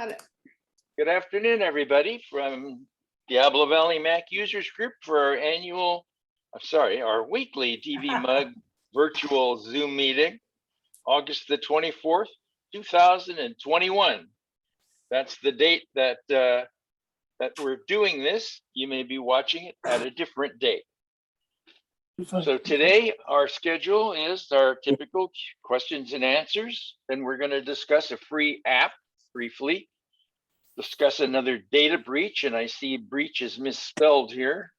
Got it. Good afternoon, everybody, from Diablo Valley Mac Users Group for our weekly DVMUG virtual Zoom meeting, August the 24th, 2021. That's the date that we're doing this. You may be watching it at a different date. So today, our schedule is our typical questions and answers. Then we're going to discuss a free app briefly, discuss another data breach, and I see breach is misspelled here.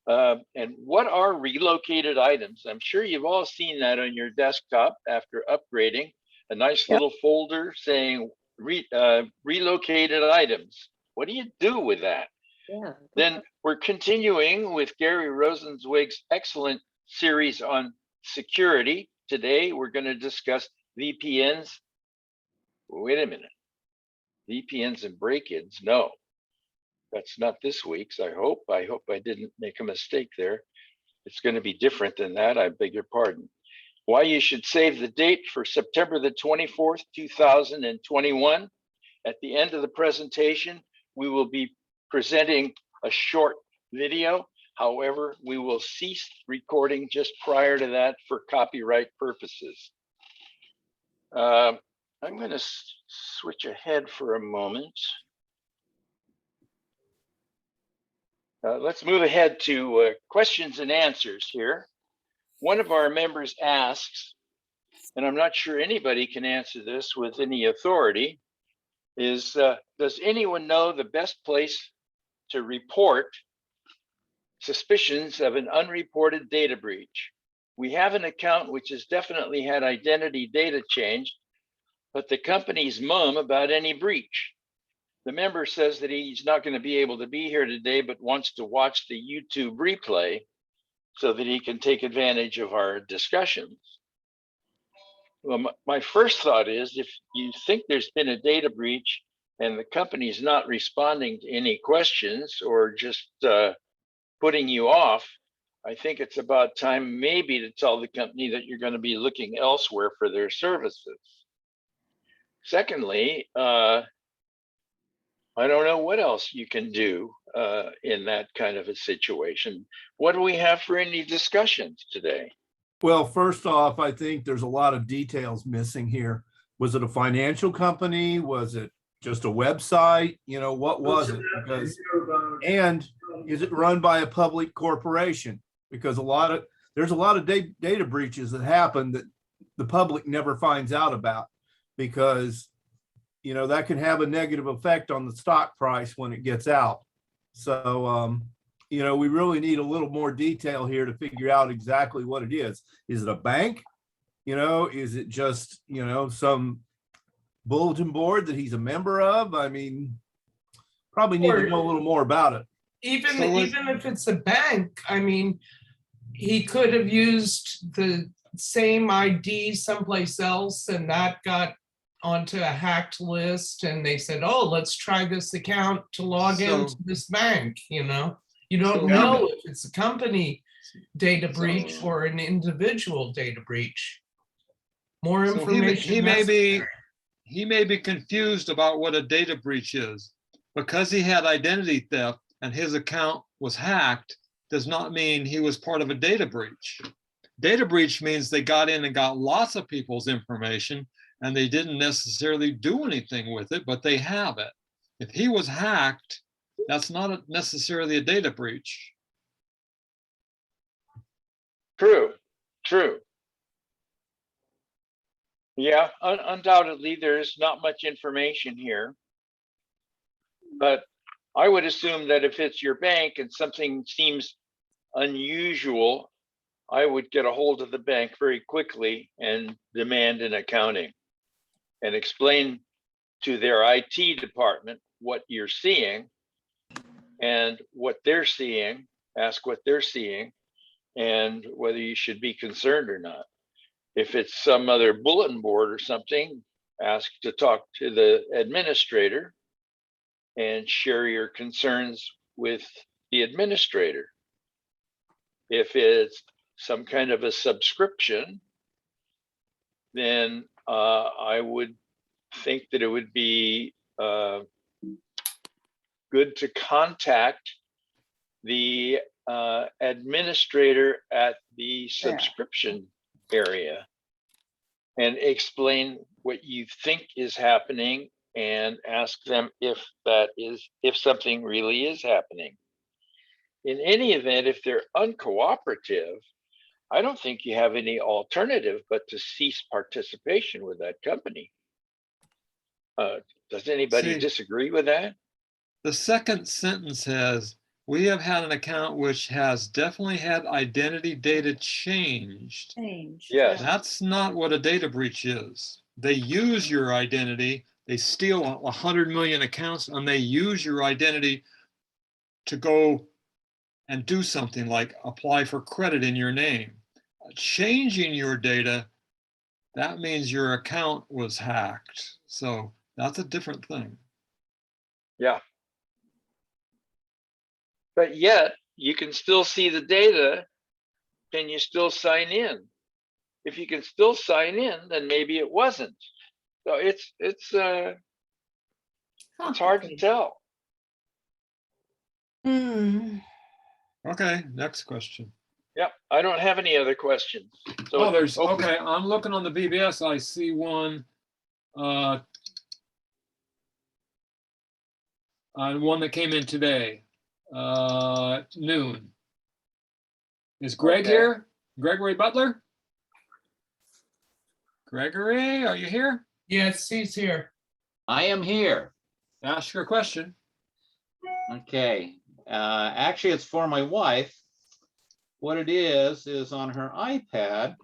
And what are relocated items? I'm sure you've all seen that on your desktop after upgrading. A nice little folder saying relocated items. What do you do with that? Yeah. Then we're continuing with Gary Rosenzweig's excellent series on security. Today, we're going to discuss VPNs. Wait a minute. VPNs and break-ins? No, that's not this week's. I hope I didn't make a mistake there. It's going to be different than that. I beg your pardon. Why you should save the date for September the 24th, 2021. At the end of the presentation, we will be presenting a short video. However, we will cease recording just prior to that for copyright purposes. I'm going to switch ahead for a moment. Let's move ahead to questions and answers here. One of our members asks, and I'm not sure anybody can answer this with any authority, is does anyone know the best place to report suspicions of an unreported data breach? We have an account which has definitely had identity data changed, but the company's mum about any breach. The member says that he's not going to be able to be here today, but wants to watch the YouTube replay so that he can take advantage of our discussions. Well, my first thought is if you think there's been a data breach and the company's not responding to any questions or just putting you off, I think it's about time maybe to tell the company that you're going to be looking elsewhere for their services. Secondly, I don't know what else you can do in that kind of a situation. What do we have for any discussions today? Well, first off, I think there's a lot of details missing here. Was it a financial company? Was it just a website? You know, what was it? Because, and is it run by a public corporation? Because there's a lot of data breaches that happen that the public never finds out about, because you know that can have a negative effect on the stock price when it gets out. So you know, we really need a little more detail here to figure out exactly what it is. Is it a bank? You know, is it just, you know, some bulletin board that he's a member of? I mean, probably need to know a little more about it. Even if it's a bank, I mean, he could have used the same ID someplace else and that got onto a hacked list and they said, oh, let's try this account to log into this bank, you know? You don't know if it's a company data breach or an individual data breach. More information. He may be confused about what a data breach is. Because he had identity theft and his account was hacked does not mean he was part of a data breach. Data breach means they got in and got lots of people's information and they didn't necessarily do anything with it, but they have it. If he was hacked, that's not necessarily a data breach. True. Yeah, undoubtedly, there's not much information here. But I would assume that if it's your bank and something seems unusual, I would get a hold of the bank very quickly and demand an accounting and explain to their IT department what you're seeing and what they're seeing, ask what they're seeing and whether you should be concerned or not. If it's some other bulletin board or something, ask to talk to the administrator and share your concerns with the administrator. If it's some kind of a subscription, then I would think that it would be good to contact the administrator at the subscription area and explain what you think is happening and ask them if something really is happening. In any event, if they're uncooperative, I don't think you have any alternative but to cease participation with that company. Does anybody See, disagree with that? The second sentence says, we have had an account which has definitely had identity data changed. Yes. That's not what a data breach is. They use your identity. They steal 100 million accounts and they use your identity to go and do something like apply for credit in your name. Changing your data, that means your account was hacked. So that's a different thing. Yeah. But yet you can still see the data. Can you still sign in? If you can still sign in, then maybe it wasn't. So it's hard to tell. Okay, next question. Yep, I don't have any other questions. So Oh, there's, open. okay, I'm looking on the BBS, I see one. One that came in today, noon. Is Greg Okay. here? Gregory Butler? Gregory, are you here? Yes, he's here. I am here. Ask your question. Okay. Actually, it's for my wife. What it is on her iPad,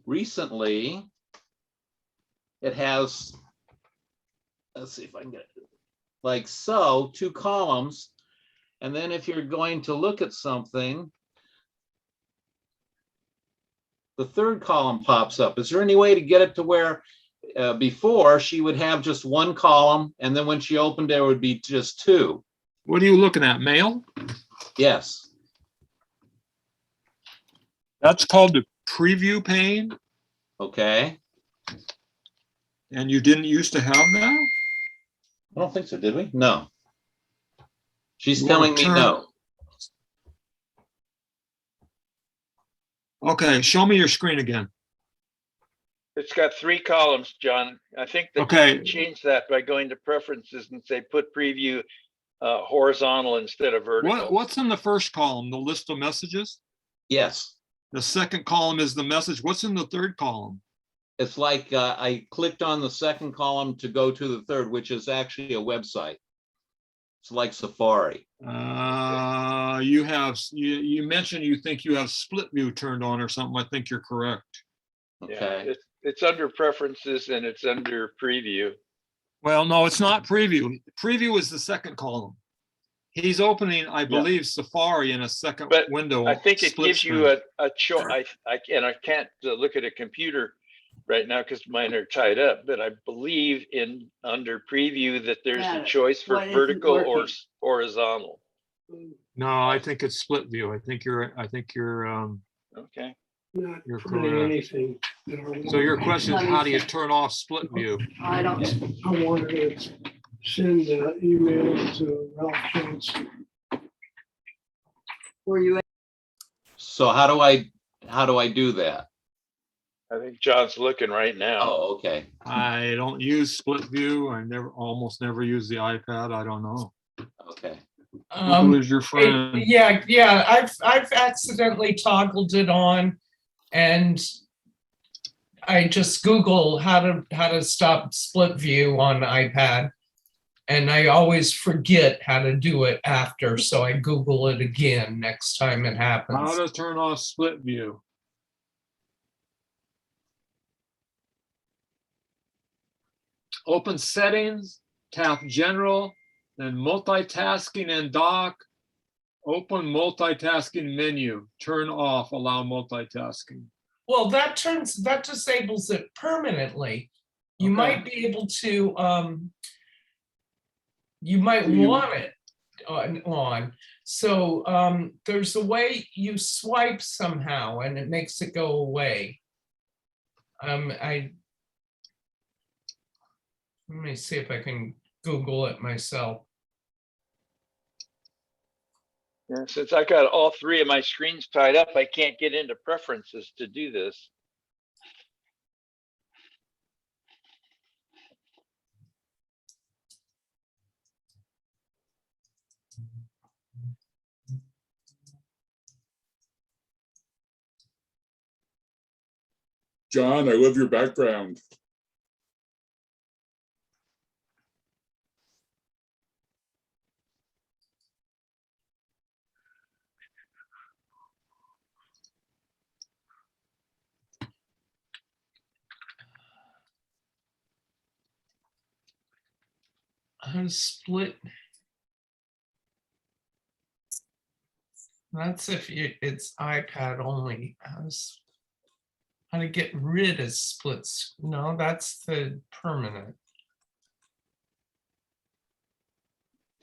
recently, it has, let's see if I can get it, like so, 2 columns. And then if you're going to look at something, the 3rd column pops up. Is there any way to get it to where before she would have just 1 column, and then when she opened it would be just 2? What are you looking at, mail? Yes. That's called the preview pane, Okay. and you didn't used to have that? I don't think so, did we? No. She's You wanna telling me turn- no. Okay, show me your screen again. It's got 3 columns, John. I think that Okay. you can change that by going to preferences and say put preview horizontal instead of vertical. What's in the first column? The list of messages? Yes. The second column is the message. What's in the third column? It's like I clicked on the second column to go to the third, which is actually a website. It's like Safari. You mentioned you think you have split view turned on or something. I think you're correct. Okay. Yeah, it's under preferences and it's under preview. Well, no, it's not preview. Preview is the second column. He's opening, I believe, Safari in a second But window. I think it split gives screen. you a choice. I can't look at a computer right now because mine are tied up, but I believe in under preview that there's a choice for What isn't vertical or working? horizontal. No, I think it's split view. I think you're Okay. Not You're printing correct. anything. so your question is how do you turn off split view? I don't, I wanted to send an email to Ralph Johnson. were you, So how do I do that? I think John's looking right now. Oh, okay. I don't use split view. I almost never use the iPad. I don't know. Okay. Who is your friend? Yeah, I've accidentally toggled it on, and I just Google how to stop split view on iPad, and I always forget how to do it after, so I Google it again next time it happens. How to turn off split view? Open settings, tap general, then multitasking and dock. Open multitasking menu, turn off, allow multitasking. Well, that disables it permanently. You Okay. might be able to, you might want it on. So there's a way you swipe somehow and it makes it go away. Let me see if I can Google it myself. Yeah, since I got all three of my screens tied up, I can't get into preferences to do this. John, I love your background. Split. That's if it's iPad only. How to get rid of splits? No, that's the permanent.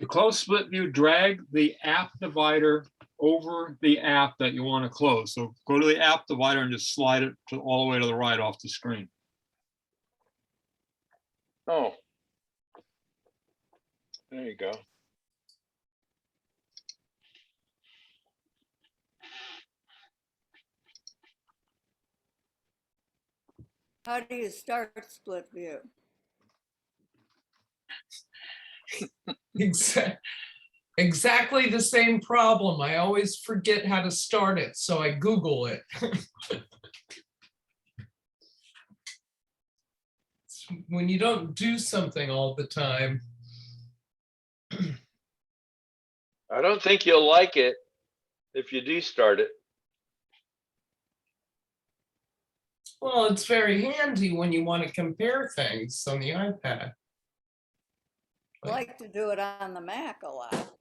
To close split view, drag the app divider over the app that you want to close. So go to the app divider and just slide it to all the way to the right off the screen. Oh. There you go. How do you start split view? Exactly the same problem. I always forget how to start it, so I Google it. When you don't do something all the time. I don't think you'll like it if you do start it. Well, it's very handy when you want to compare things on the iPad. I like to do it on the Mac a lot.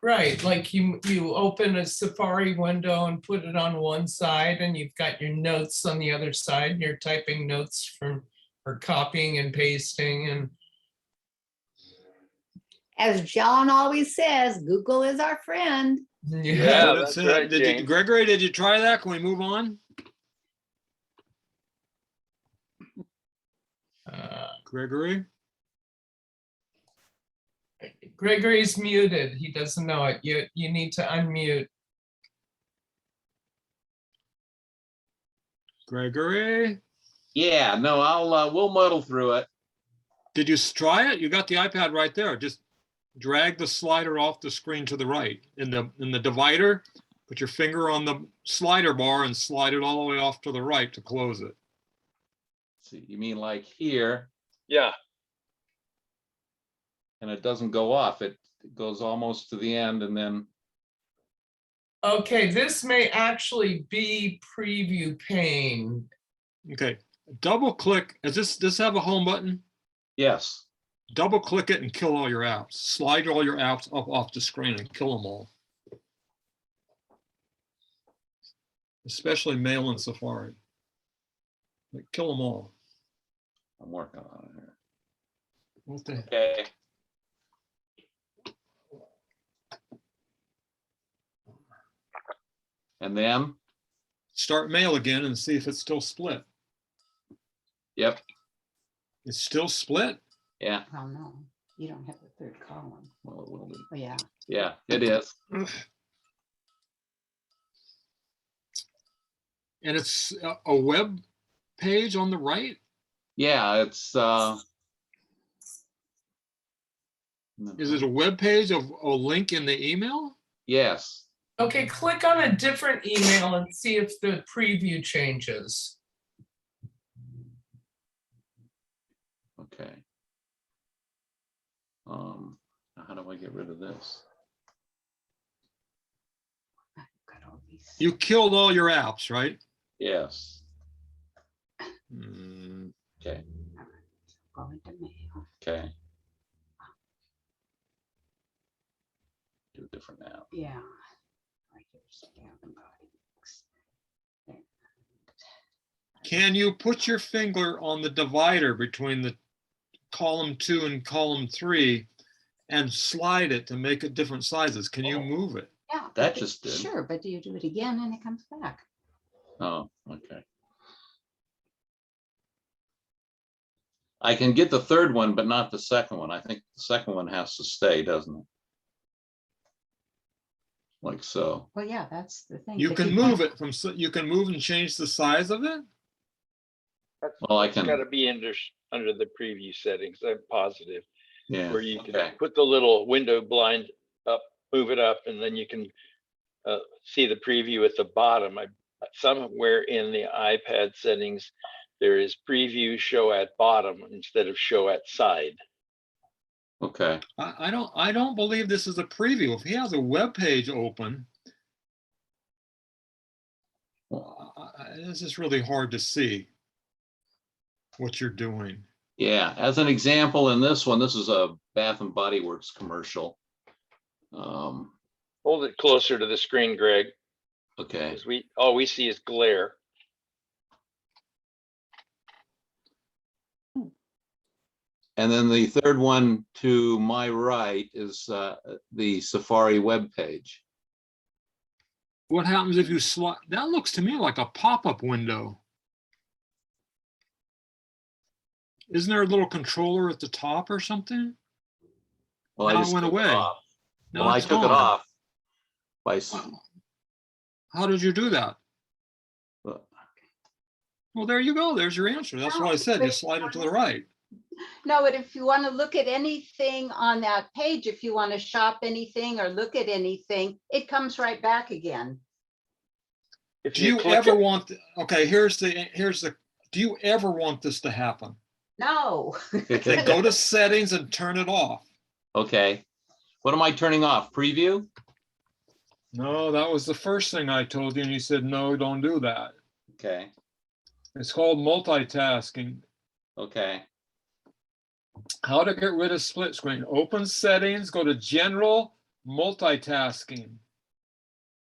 Right, like you open a Safari window and put it on one side and you've got your notes on the other side and you're typing notes from or copying and pasting and As John always says, Google is our friend. Yeah, That's that's it. right, Jane. Gregory, did you try that? Can we move on? Gregory? Gregory's muted. He doesn't know it. You need to unmute. Gregory? Yeah, no, we'll muddle through it. Did you try it? You got the iPad right there. Just drag the slider off the screen to the right. In the divider, put your finger on the slider bar and slide it all the way off to the right to close it. See, you mean like here, Yeah. and it doesn't go off. It goes almost to the end and then, Okay, this may actually be preview pane. Okay, double click. Does this have a home button? yes. Double click it and kill all your apps. Slide all your apps up off the screen and kill them all. Especially Mail and Safari. Like, kill them all. I'm working on it here. What the heck? Okay. And then, Start Mail again and see if it's still split. yep, It's still split? yeah, Oh, no, you don't have the third column. well, it will be. Oh, yeah. Yeah, it is. And it's a web page on the right? Yeah, it's Is it a web page of a link in the email? yes. Okay, click on a different email and see if the preview changes. Okay. How do I get rid of this? I've got all these. You killed all your apps, right? Yes. Mm, Okay, Go into mail. okay. Do a different app. Yeah. Right here, scan and body links. There. Can you put your finger on the divider between the column 2 and column 3 and slide it to make it different sizes? Can you move it? Yeah. That but just did. Sure, but do you do it again and it comes back? Oh, okay. I can get the third one, but not the second one. I think the second one has to stay, doesn't it? Like so. Well, yeah, that's the thing. You If can you move want- it from, you can move and change the size of it? Well, I It's got to can, be under the preview settings, I'm positive, yeah, where you can okay. put the little window blind up, move it up, and then you can see the preview at the bottom. Somewhere in the iPad settings, there is preview show at bottom instead of show at side. Okay, I don't believe this is a preview. If he has a web page open, this is really hard to see what you're doing. yeah, as an example, in this one, this is a Bath and Body Works commercial. Hold it closer to the screen, Greg, Okay, because all we see is glare. and then the third one to my right is the Safari web page. What happens if you slide? That looks to me like a pop-up window. Isn't there a little controller at the top or something? Well, I Now it just went took it away. off. Now Well, I it's took it gone. off by, Wow. How did you do that? Well, there you go. There's your answer. That's what I said. You slide it to the right. No, but if you want to look at anything on that page, if you want to shop anything or look at anything, it comes right back again. If Do you click ever it- want, okay, here's the, do you ever want this to happen? No. Then go to settings and turn it off. okay. What am I turning off? Preview? No, that was the first thing I told you, and you said, no, don't do that. Okay, It's called multitasking. okay. How to get rid of split screen. Open settings, go to general multitasking,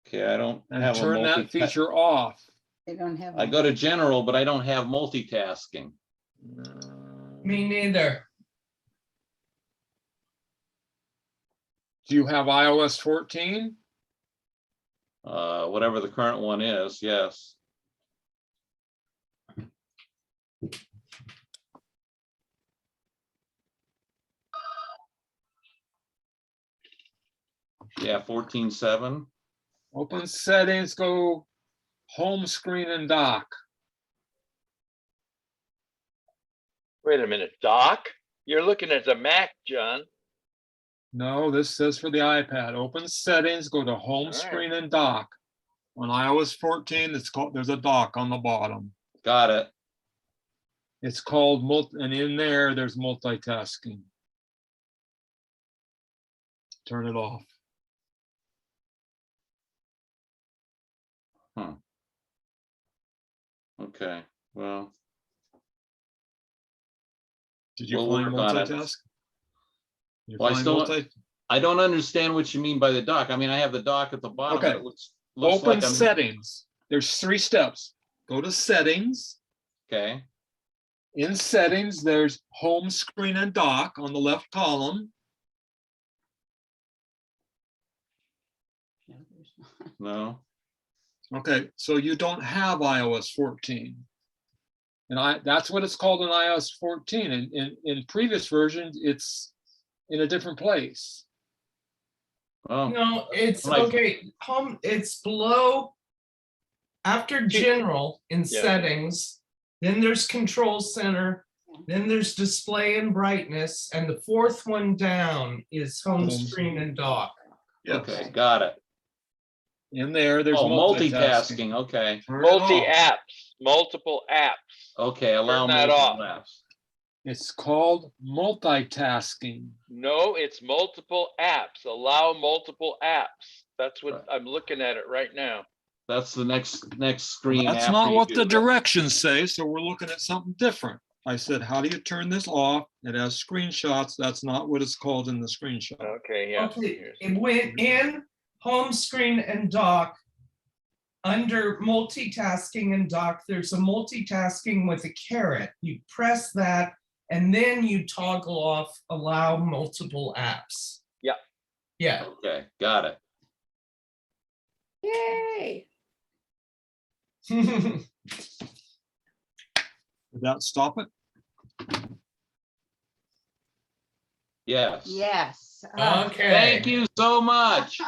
Okay, I don't and have a turn that multi. feature off. They don't have. I go to general, but I don't have multitasking. Me neither. Do you have iOS 14? Whatever the current one is, yes. Yeah, 14.7. Open settings, go home screen and dock. Wait a minute, dock? You're looking at the Mac, John. No, this says for the iPad. Open settings, go to home right. screen and dock. On iOS 14, it's called, there's a dock on the bottom. Got it. It's called and in there, there's multitasking. Turn it off. Okay, well, Did you We'll find work on it. multitask? You Well, I find still- I don't understand what you mean by the dock. I mean, I have the dock at the bottom. Okay. But it looks Open like I'm, settings. There's 3 steps. Go to settings. okay, In settings, there's home screen and dock on the left column. No, there's not. no, Okay, so you don't have iOS 14. And that's what it's called in iOS 14. And in previous versions, it's in a different place. oh, No, it's Like- okay. It's below. After general in Yeah. settings, then there's control center, then there's display and brightness, and the fourth one down is home Home screen and dock. okay, got it. In there, there's Oh, multitasking. multitasking, okay, Turn it off. Multi-apps, multiple apps. okay, allow Turn that multiple off. apps. It's called multitasking. No, it's multiple apps. Allow multiple apps. That's what Right. I'm looking at it right now. That's the next screen. That's after not you what do the that. directions say, so we're looking at something different. I said, how do you turn this off? It has screenshots. That's not what it's called in the screenshot. Okay, yeah. Okay, here's- it went in home screen and dock. Under multitasking and dock, there's a multitasking with a caret. You press that and then you toggle off allow multiple apps. Yeah. Yeah. Okay, got it. Yay. Did that stop it? Yes. Yes. Okay. Thank you so much.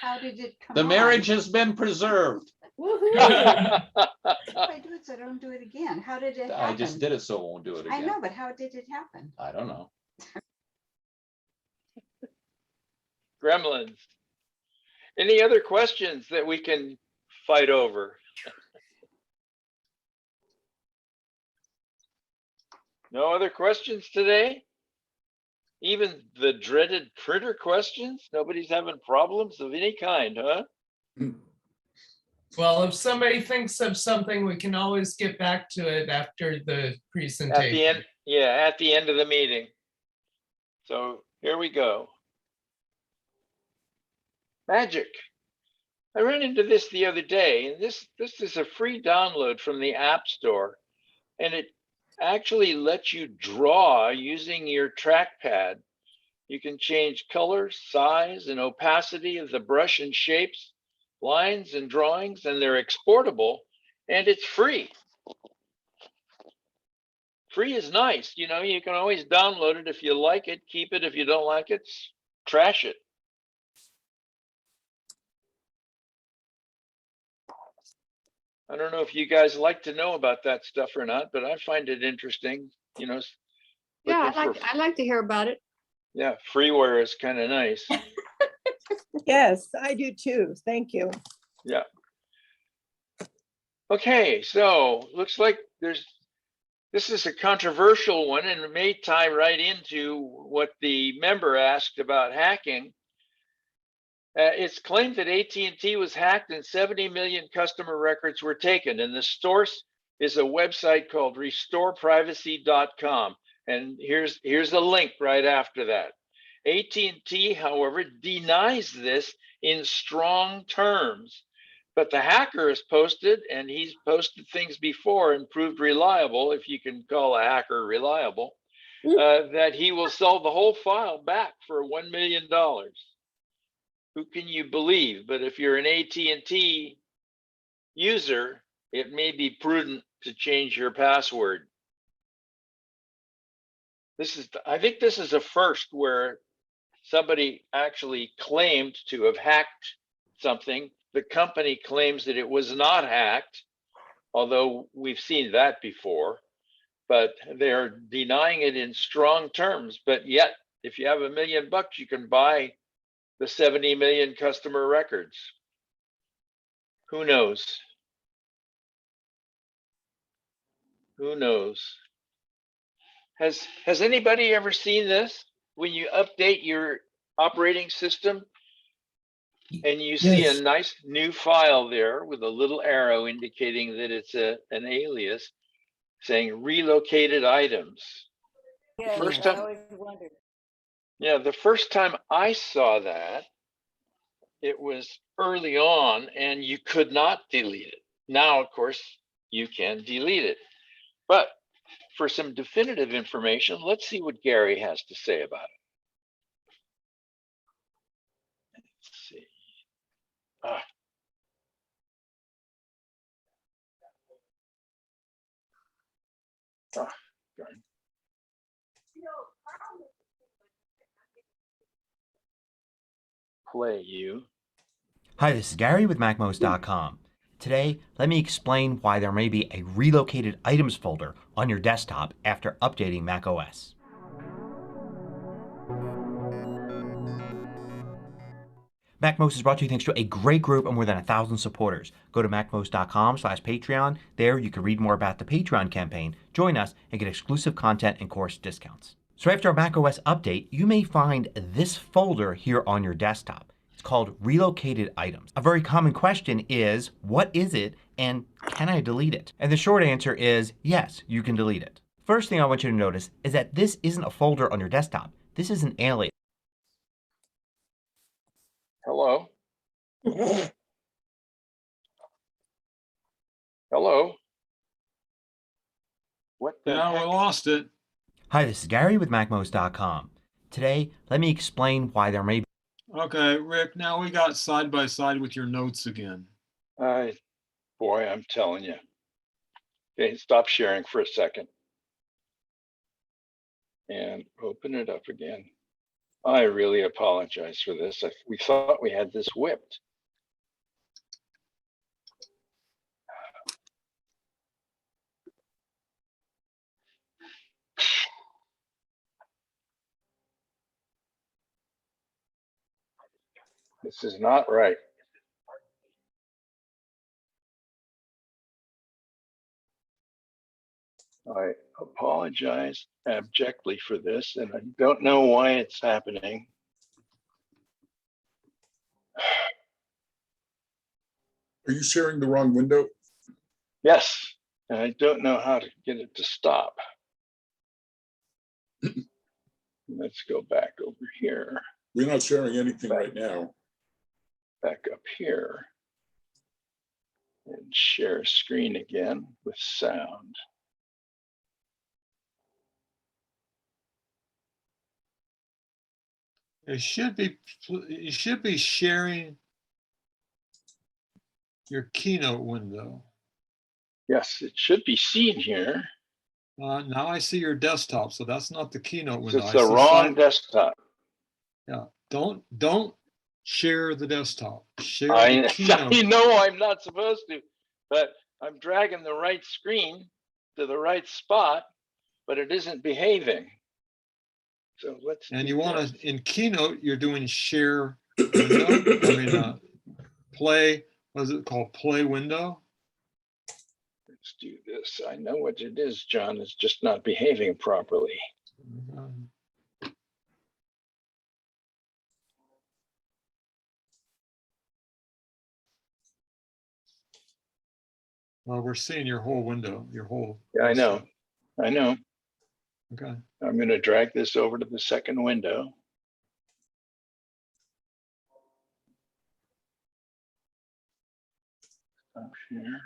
How did it come The on? marriage has been preserved. If I do it, so I don't do it again. How did it happen? I just did it, so it won't do it I again. know, but how did it happen? I don't know. Gremlins. Any other questions that we can fight over? No other questions today? Even the dreaded printer questions? Nobody's having problems of any kind, huh? Well, if somebody thinks of something, we can always get back to it after the At the presentation. end, yeah, at the end of the meeting. So here we go. Magic. I ran into this the other day, and this is a free download from the App Store, and it actually lets you draw using your trackpad. You can change color, size, and opacity of the brush and shapes, lines and drawings, and they're exportable, and it's free. Free is nice. You know, you can always download it. If you like it, keep it. If you don't like it, trash it. I don't know if you guys like to know about that stuff or not, but I find it interesting, you know. Yeah, looking for- I'd like to hear about it. Yeah, freeware is kind of nice. Yes, I do too. Thank you. Yeah. Okay, so looks like this is a controversial one, and it may tie right into what the member asked about hacking. It's claimed that AT&T was hacked and 70 million customer records were taken, and the source is a website called restoreprivacy.com. And here's the link right after that. AT&T, however, denies this in strong terms, but the hacker has posted, and he's posted things before and proved reliable, if you can call a hacker reliable, that he will sell the whole file back for $1 million. Who can you believe? But if you're an AT&T user, it may be prudent to change your password. I think this is a first where somebody actually claimed to have hacked something. The company claims that it was not hacked, although we've seen that before, but they're denying it in strong terms. But yet, if you have $1 million, you can buy the 70 million customer records. Who knows? Who knows? Has anybody ever seen this? When you update your operating system and you see Yes. a nice new file there with a little arrow indicating that it's an alias saying relocated items. Yeah, First I time- always wondered. Yeah, the first time I saw that, it was early on and you could not delete it. Now, of course, you can delete it. But for some definitive information, let's see what Gary has to say about it. Let's see. Darn. Play you. Hi, this is Gary with MacMost.com. Today, let me explain why there may be a relocated items folder on your desktop after updating macOS. MacMost is brought to you thanks to a great group of more than 1,000 supporters. Go to MacMost.com/Patreon. There you can read more about the Patreon campaign, join us, and get exclusive content and course discounts. So after a macOS update, you may find this folder here on your desktop. It's called Relocated Items. A very common question is, what is it and can I delete it? And the short answer is yes, you can delete it. First thing I want you to notice is that this isn't a folder on your desktop. This is an alias. Hello. Hello. What the Yeah, we heck? lost it. Hi, this is Gary with MacMost.com. Today, let me explain why there may be. Okay, Rick, now we got side by side with your notes again. Boy, I'm telling you. Okay, stop sharing for a second. and open it up again. I really apologize for this. We thought we had this whipped. This is not right. I apologize abjectly for this, and I don't know why it's happening. Are you sharing the wrong window? Yes, and I don't know how to get it to stop. Let's go back over here. We're not sharing anything right now. Back up here. And share screen again with sound. You should be sharing your Keynote window. Yes, it should be seen here. Now I see your desktop, so that's not the Keynote window. It's the wrong desktop. Yeah, don't share the desktop. Share the I Keynote. know I'm not supposed to, but I'm dragging the right screen to the right spot, but it isn't behaving. So let's. And you want to, in Keynote, you're doing share window. Play. What is it called? Play window. Let's do this. I know what it is, John. It's just not behaving properly. Well, we're seeing your whole window, your whole. Yeah, I know. I know. Okay. I'm going to drag this over to the second window. Stop share.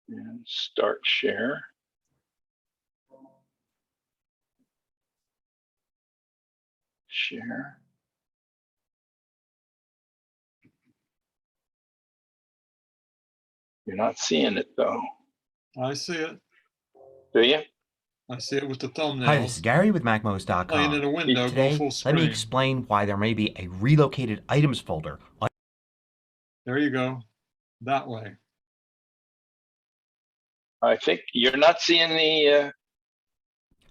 And start share. Share. You're not seeing it though. I see it. Do you? I see it with the thumbnail. Hi, this is Gary with Playing in MacMost.com. a window, Today, go full let screen. me explain why there may be a relocated items folder on. There you go. That way. I think you're not seeing the.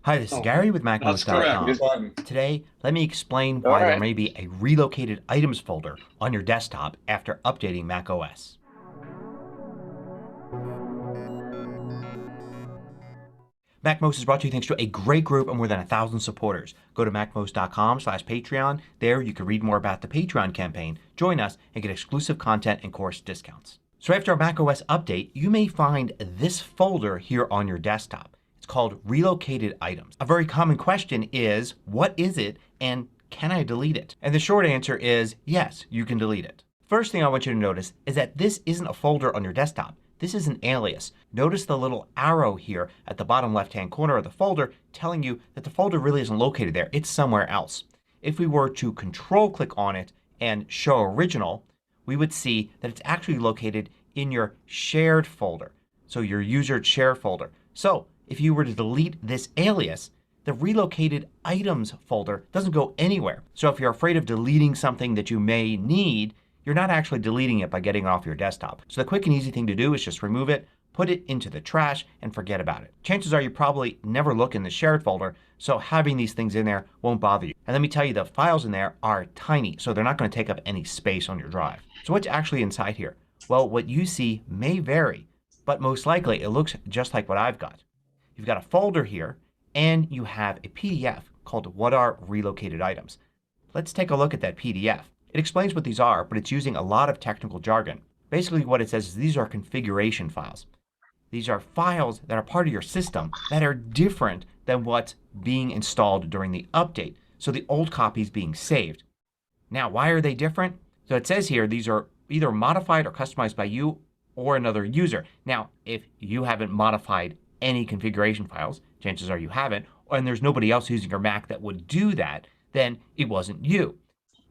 Hi, this is Oh, Gary with that's MacMost.com. correct. Fun. Today, let me explain why All there right. may be a relocated items folder on your desktop after updating macOS. MacMost is brought to you thanks to a great group of more than 1,000 supporters. Go to macmost.com/Patreon. There you can read more about the Patreon campaign, join us, and get exclusive content and course discounts. So after a macOS update, you may find this folder here on your desktop. It's called Relocated Items. A very common question is, what is it and can I delete it? And the short answer is yes, you can delete it. First thing I want you to notice is that this isn't a folder on your desktop. This is an alias. Notice the little arrow here at the bottom left hand corner of the folder telling you that the folder really isn't located there. It's somewhere else. If we were to control click on it and show original, we would see that it's actually located in your shared folder. So your user share folder. So if you were to delete this alias, the relocated items folder doesn't go anywhere. So if you're afraid of deleting something that you may need, you're not actually deleting it by getting it off your desktop. So the quick and easy thing to do is just remove it, put it into the trash, and forget about it. Chances are you probably never look in the shared folder, so having these things in there won't bother you. And let me tell you, the files in there are tiny, so they're not going to take up any space on your drive. So what's actually inside here? Well, what you see may vary, but most likely it looks just like what I've got. You've got a folder here and you have a PDF called What Are Relocated Items. Let's take a look at that PDF. It explains what these are, but it's using a lot of technical jargon. Basically what it says is these are configuration files. These are files that are part of your system that are different than what's being installed during the update. So the old copy is being saved. Now why are they different? So it says here these are either modified or customized by you or another user. Now if you haven't modified any configuration files, chances are you haven't, and there's nobody else using your Mac that would do that, then it wasn't you.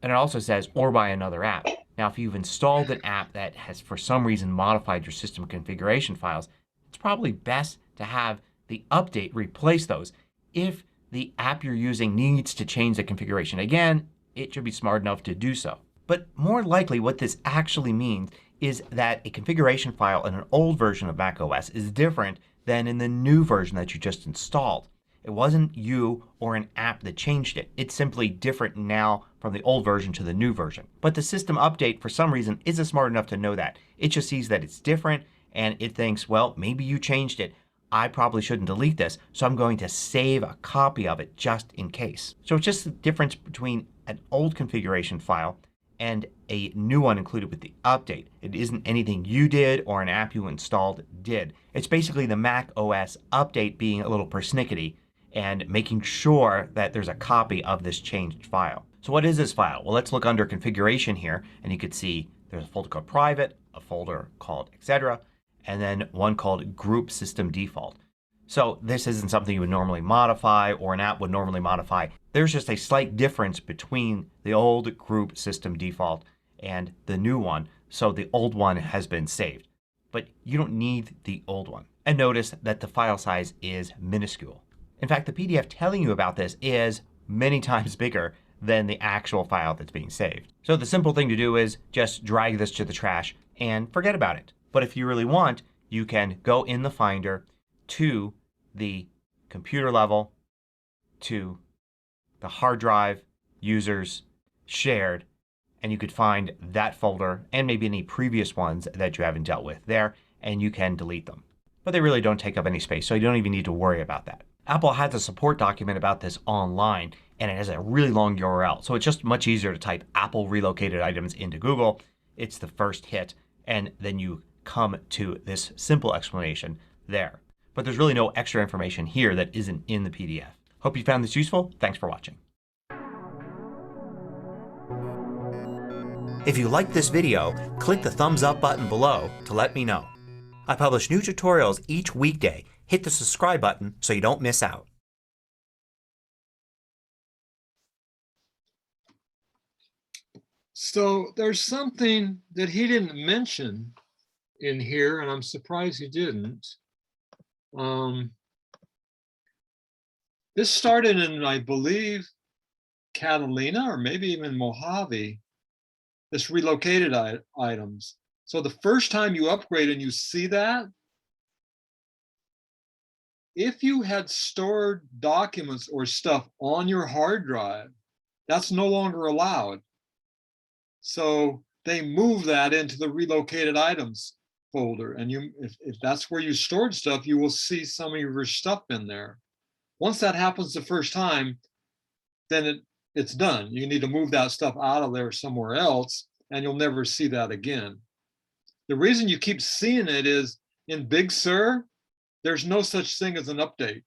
And it also says or by another app. Now if you've installed an app that has for some reason modified your system configuration files, it's probably best to have the update replace those if the app you're using needs to change the configuration. Again, it should be smart enough to do so. But more likely what this actually means is that a configuration file in an old version of macOS is different than in the new version that you just installed. It wasn't you or an app that changed it. It's simply different now from the old version to the new version. But the system update for some reason isn't smart enough to know that. It just sees that it's different and it thinks, well, maybe you changed it. I probably shouldn't delete this, so I'm going to save a copy of it just in case. So it's just the difference between an old configuration file and a new one included with the update. It isn't anything you did or an app you installed did. It's basically the Mac OS update being a little persnickety and making sure that there's a copy of this changed file. So what is this file? Well, let's look under configuration here and you can see there's a folder called private, a folder called etc., and then one called group system default. So this isn't something you would normally modify or an app would normally modify. There's just a slight difference between the old group system default and the new one. So the old one has been saved. But you don't need the old one. And notice that the file size is minuscule. In fact, the PDF telling you about this is many times bigger than the actual file that's being saved. So the simple thing to do is just drag this to the trash and forget about it. But if you really want, you can go in the Finder to the computer level, to the hard drive, users, shared, and you could find that folder and maybe any previous ones that you haven't dealt with there, and you can delete them. But they really don't take up any space, so you don't even need to worry about that. Apple has a support document about this online and it has a really long URL. So it's just much easier to type Apple Relocated Items into Google. It's the first hit and then you come to this simple explanation there. But there's really no extra information here that isn't in the PDF. Hope you found this useful. Thanks for watching. If you liked this video, click the thumbs up button below to let me know. I publish new tutorials each weekday. Hit the subscribe button so you don't miss out. So there's something that he didn't mention in here, and I'm surprised he didn't. This started in, I believe, Catalina or maybe even Mojave, this relocated items. So the first time you upgrade and you see that, if you had stored documents or stuff on your hard drive, that's no longer allowed. So they move that into the relocated items folder. And if that's where you stored stuff, you will see some of your stuff in there. Once that happens the first time, then it's done. You need to move that stuff out of there somewhere else, and you'll never see that again. The reason you keep seeing it is in Big Sur, there's no such thing as an update.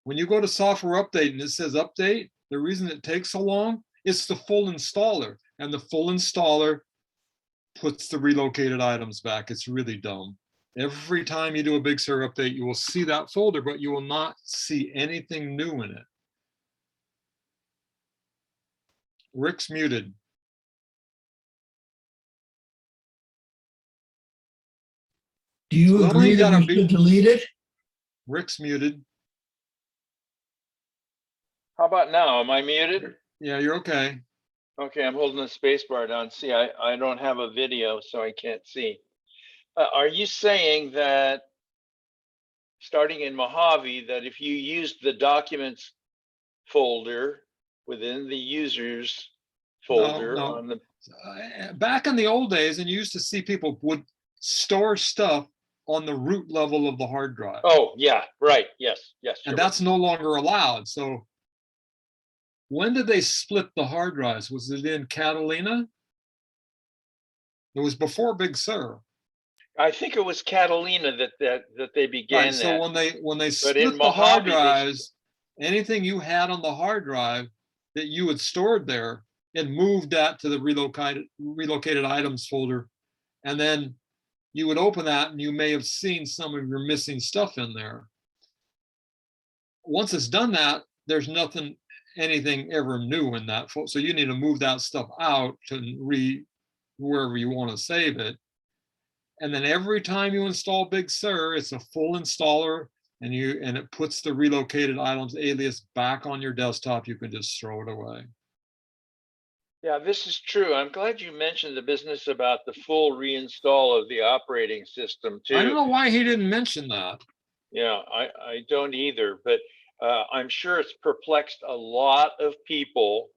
When you go to software update and it says update, the reason it takes so long, it's the full installer, and the full installer puts the relocated items back. It's really dumb. Every time you do a Big Sur update, you will see that folder, but you will not see anything new in it. Rick's muted. Do you So agree that gotta we should delete it? Rick's muted. How about now? Am I muted? Yeah, you're okay. Okay, I'm holding the space bar down. See, I don't have a video, so I can't see. Are you saying that starting in Mojave, that if you used the documents folder within the users folder No. on the Back in the old days, and you used to see people would store stuff on the root level of the hard drive. Oh, yeah, right. Yes. And that's no longer allowed. So when did they split the hard drives? Was it in Catalina? It was before Big Sur. I think it was Catalina that they began Right, so that. when they split the hard drives, anything you had on the hard drive that you had stored there, it moved that to the relocated items folder. And then you would open that and you may have seen some of your missing stuff in there. Once it's done that, there's anything ever new in that folder. So you need to move that stuff out to wherever you want to save it. And then every time you install Big Sur, it's a full installer. and it puts the relocated items alias back on your desktop, you can just throw it away. Yeah, this is true. I'm glad you mentioned the business about the full reinstall of the operating system too. I don't know why he didn't mention that. Yeah, I don't either, but I'm sure it's perplexed a lot of people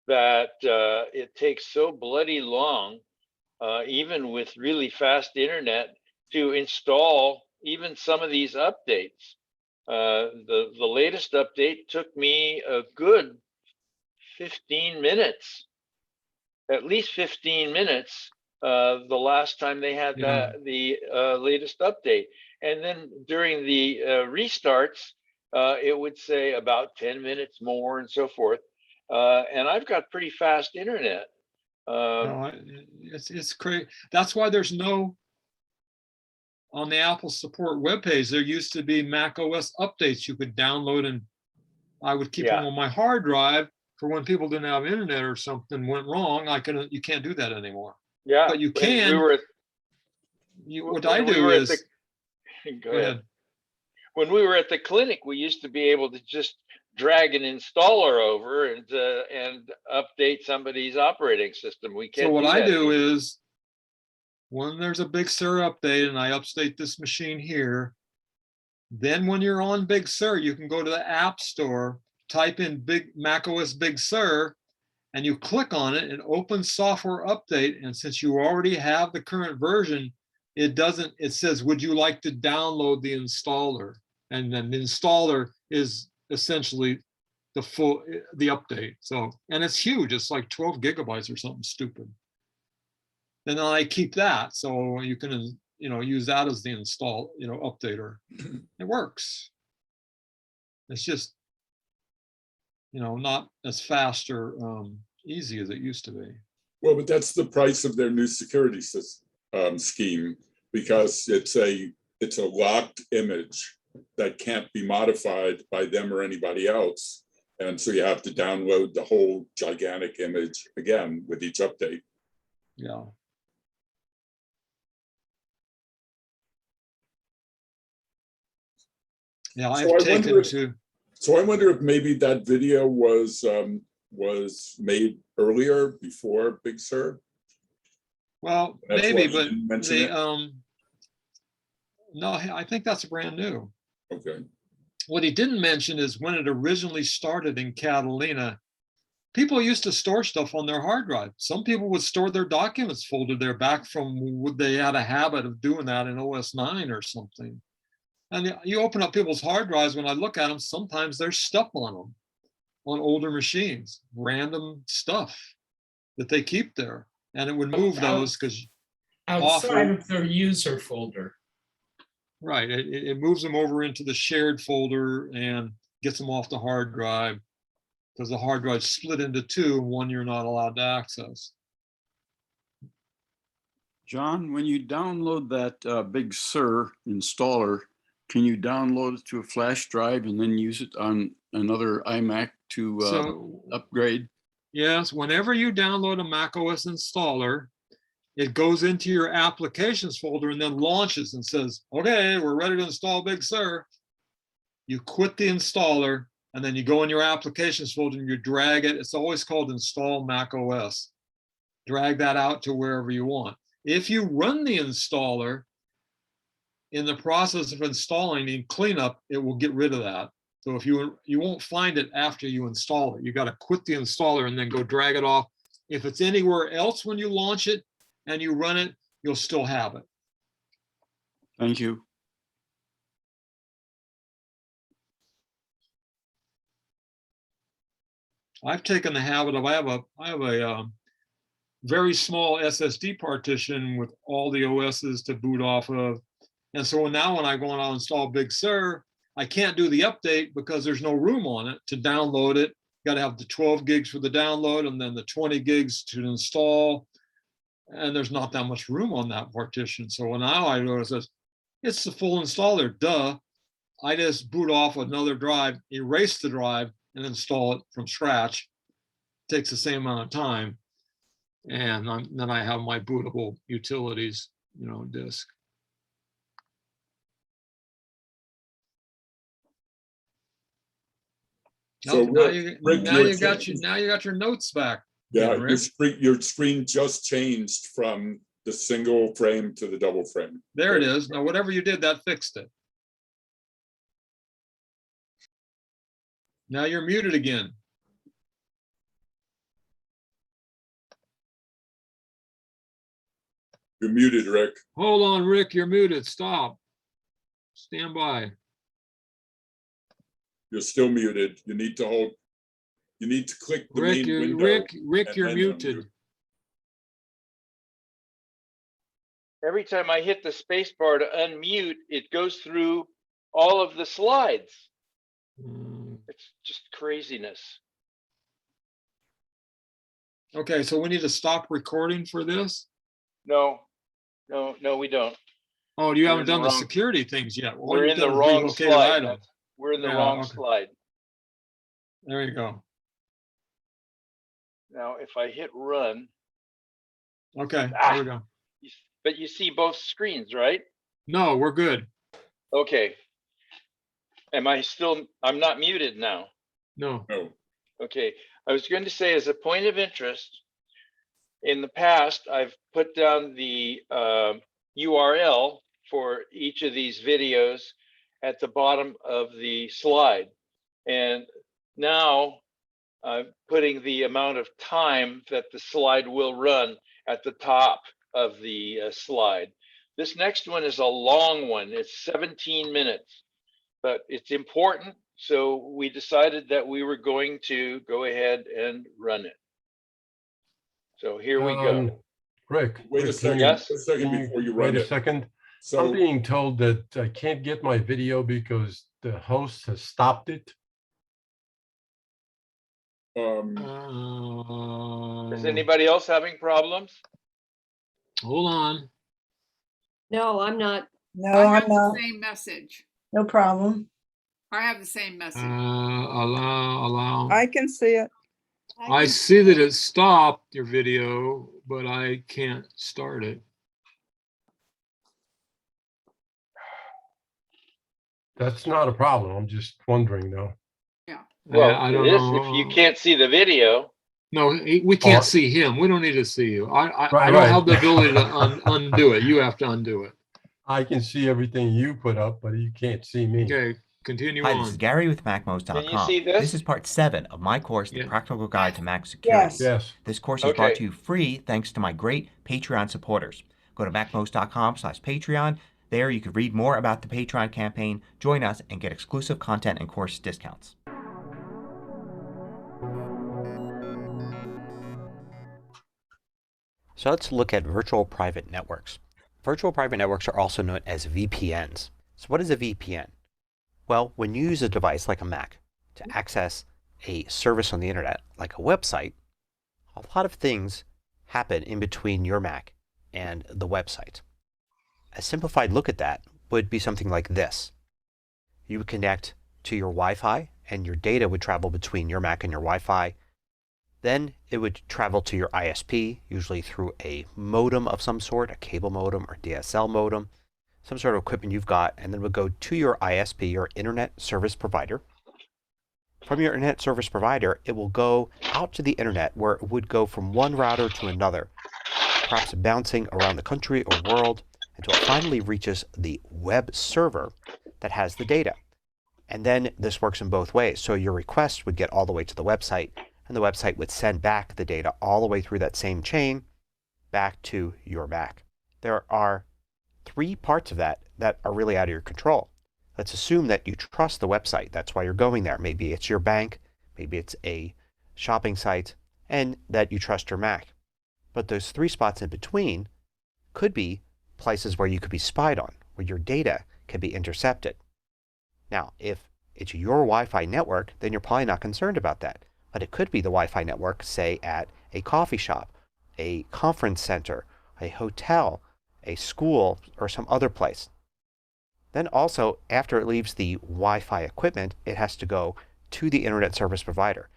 that it takes so bloody long, even with really fast internet, to install even some of these updates. The latest update took me a good 15 minutes, at least 15 minutes, the last time they had Yeah. the latest update. And then during the restarts, it would say about 10 minutes more and so forth. And I've got pretty fast internet. No, it's crazy. That's why there's no, on the Apple support webpage, there used to be Mac OS updates you could download, and I would keep them Yeah. on my hard drive for when people didn't have internet or something went wrong. You can't do that anymore. Yeah, But you when we can. were at, What I when we do were at is, go ahead. When we were at the clinic, we used to be able to just drag an installer over and update somebody's operating system. We can't so what do I that do anymore. is, when there's a Big Sur update and I update this machine here, then when you're on Big Sur, you can go to the App Store, type in Big Mac OS Big Sur, and you click on it and open software update. And since you already have the current version, it says, would you like to download the installer? And then the installer is essentially the update. So, and it's huge. It's like 12 gigabytes or something stupid. And then I keep that. So you can, use that as the updater. It works. It's just, not as fast or easy as it used to be. Well, but that's the price of their new security scheme, because it's a locked image that can't be modified by them or anybody else. And so you have to download the whole gigantic image again with each update. Yeah. Yeah, So I wonder if maybe that video was made earlier before Big Sur. Well, That's maybe, why but you didn't mention they it? no, I think that's brand new. Okay. What he didn't mention is when it originally started in Catalina, people used to store stuff on their hard drive. Some people would store their documents folder there back from when they had a habit of doing that in OS 9 or something. And you open up people's hard drives, when I look at them, sometimes there's stuff on them, on older machines, random stuff that they keep there. And it would move those because outside of their user folder. Right, it moves them over into the shared folder and gets them off the hard drive, because the hard drive's split into two, and one you're not allowed to access. John, when you download that Big Sur installer, can you download it to a flash drive and then use it on another iMac to upgrade? Yes, whenever you download a Mac OS installer, it goes into your applications folder and then launches and says, okay, we're ready to install Big Sur. You quit the installer and then you go in your applications folder and you drag it. It's always called install Mac OS. Drag that out to wherever you want. If you run the installer, in the process of installing in cleanup, it will get rid of that. So if you won't find it after you install it, you got to quit the installer and then go drag it off. If it's anywhere else when you launch it and you run it, you'll still have it. Thank you. I've taken the habit of, I have a very small SSD partition with all the OSs to boot off of. And so now when I go and I'll install Big Sur, I can't do the update because there's no room on it to download it. Got to have the 12 gigs for the download and then the 20 gigs to install. And there's not that much room on that partition. So now I notice it's the full installer, duh. I just boot off another drive, erase the drive, and install it from scratch. It takes the same amount of time. And then I have my bootable utilities, disk. So now Rick, now you got your notes back. Yeah, again, Rick. your screen just changed from the single frame to the double frame. There it is. Now, whatever you did, that fixed it. Now you're muted again. You're muted, Rick. Hold on, Rick, you're muted. Stop. Stand by. You're still muted. You need to click the Rick, main window. Rick, you're and then muted. unmute. Every time I hit the space bar to unmute, it goes through all of the slides. It's just craziness. Okay, so we need to stop recording for this? No, we don't. Oh, you We're haven't in the done the wrong- security things yet. All We're you've in the done is wrong relocated slide. items. We're in the Yeah, wrong okay. slide. There you go. Now, if I hit run, Okay, there we go. but you see both screens, right? No, we're good. Okay. I'm not muted now. No. No. Okay, I was going to say, as a point of interest, in the past, I've put down the URL for each of these videos at the bottom of the slide. And now I'm putting the amount of time that the slide will run at the top of the slide. This next one is a long one. It's 17 minutes, but it's important. So we decided that we were going to go ahead and run it. So here we go. Rick. Wait a Rick, second. Yes? Wait a second before you run Wait a it. second. So I'm being told that I can't get my video because the host has stopped it. Is anybody else having problems? Hold on. No, I'm not. No, I have I'm the not. same message. No problem. I have the same message. Allow. I can see it. I see that it stopped your video, but I can't start it. That's not a problem. I'm just wondering though. Well, I it don't is know. if you can't see the video. No, we can't see him. We don't need to see you. I Right, don't right. have the ability to undo it. You have to undo it. I can see everything you put up, but you can't see me. Okay, continue Hi, on. this is Gary with MacMost.com. Can you see this? This is part 7 of my course, The Yeah. Practical Guide to Mac Security. Yes. Yes. This course is brought Okay. to you free thanks to my great Patreon supporters. Go to macmost.com/Patreon. There you can read more about the Patreon campaign, join us, and get exclusive content and course discounts. So let's look at virtual private networks. Virtual private networks are also known as VPNs. So what is a VPN? Well, when you use a device like a Mac to access a service on the internet, like a website, a lot of things happen in between your Mac and the website. A simplified look at that would be something like this. You would connect to your Wi-Fi and your data would travel between your Mac and your Wi-Fi. Then it would travel to your ISP, usually through a modem of some sort, a cable modem or DSL modem, some sort of equipment you've got, and then would go to your ISP, your internet service provider. From your internet service provider, it will go out to the internet where it would go from one router to another, perhaps bouncing around the country or world until it finally reaches the web server that has the data. And then this works in both ways. So your request would get all the way to the website, and the website would send back the data all the way through that same chain back to your Mac. There are 3 parts of that that are really out of your control. Let's assume that you trust the website. That's why you're going there. Maybe it's your bank, maybe it's a shopping site, and that you trust your Mac. But those 3 spots in between could be places where you could be spied on, where your data can be intercepted. Now, if it's your Wi-Fi network, then you're probably not concerned about that. But it could be the Wi-Fi network, say at a coffee shop, a conference center, a hotel, a school, or some other place. Then also, after it leaves the Wi-Fi equipment, it has to go to the internet service provider.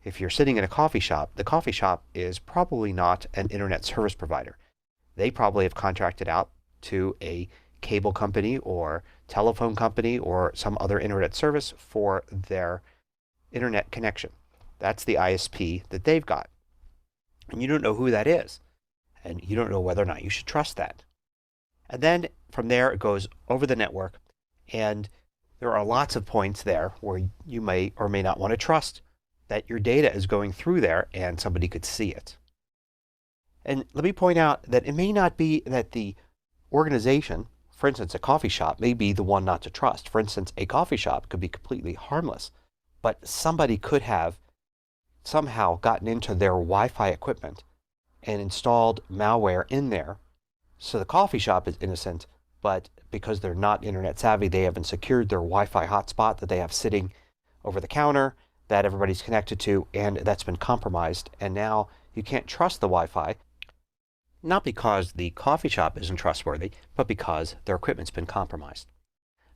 If you're sitting in a coffee shop, the coffee shop is probably not an internet service provider. They probably have contracted out to a cable company or telephone company or some other internet service for their internet connection. That's the ISP that they've got. And you don't know who that is. And you don't know whether or not you should trust that. And then from there it goes over the network, and there are lots of points there where you may or may not want to trust that your data is going through there and somebody could see it. And let me point out that it may not be that the organization, for instance, a coffee shop, may be the one not to trust. For instance, a coffee shop could be completely harmless, but somebody could have somehow gotten into their Wi-Fi equipment and installed malware in there. So the coffee shop is innocent, but because they're not internet savvy, they haven't secured their Wi-Fi hotspot that they have sitting over the counter that everybody's connected to, and that's been compromised. And now you can't trust the Wi-Fi, not because the coffee shop isn't trustworthy, but because their equipment's been compromised.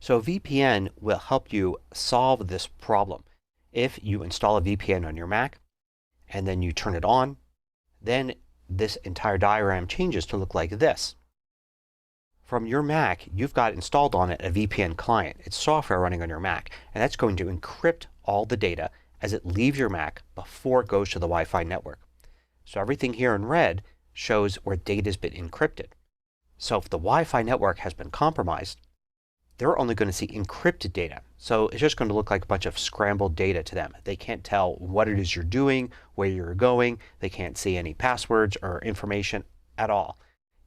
So VPN will help you solve this problem. If you install a VPN on your Mac and then you turn it on, then this entire diagram changes to look like this. From your Mac, you've got installed on it a VPN client. It's software running on your Mac, and that's going to encrypt all the data as it leaves your Mac before it goes to the Wi-Fi network. So everything here in red shows where data has been encrypted. So if the Wi-Fi network has been compromised, they're only going to see encrypted data. So it's just going to look like a bunch of scrambled data to them. They can't tell what it is you're doing, where you're going. They can't see any passwords or information at all.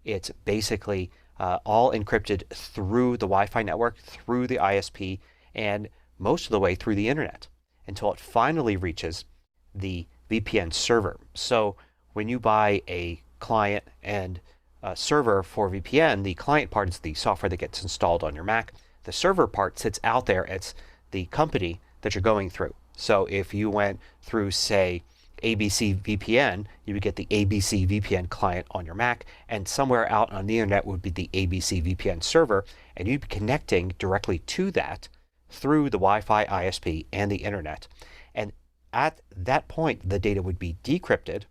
It's basically all encrypted through the Wi-Fi network, through the ISP, and most of the way through the internet until it finally reaches the VPN server. So when you buy a client and a server for VPN, the client part is the software that gets installed on your Mac. The server part sits out there. It's the company that you're going through. So if you went through, say, ABC VPN, you would get the ABC VPN client on your Mac, and somewhere out on the internet would be the ABC VPN server, and you'd be connecting directly to that through the Wi-Fi ISP and the internet. And at that point, the data would be decrypted,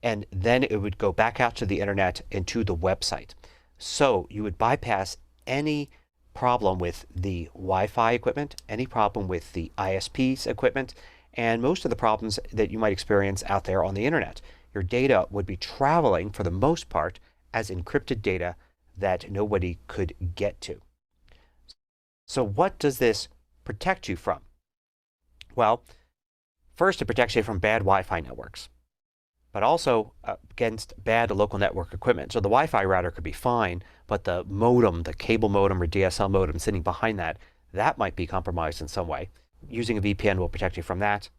and then it would go back out to the internet and to the website. So you would bypass any problem with the Wi-Fi equipment, any problem with the ISP's equipment, and most of the problems that you might experience out there on the internet. Your data would be traveling, for the most part, as encrypted data that nobody could get to. So what does this protect you from? Well, first, it protects you from bad Wi-Fi networks, but also against bad local network equipment. So the Wi-Fi router could be fine, but the modem, the cable modem or DSL modem sitting behind that, that might be compromised in some way. Using a VPN will protect you from that.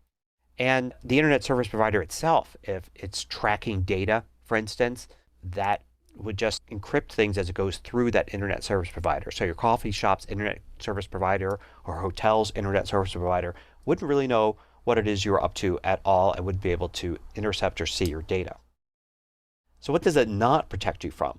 And the internet service provider itself, if it's tracking data, for instance, that would just encrypt things as it goes through that internet service provider. So your coffee shop's internet service provider or hotel's internet service provider wouldn't really know what it is you're up to at all and would be able to intercept or see your data. So what does it not protect you from?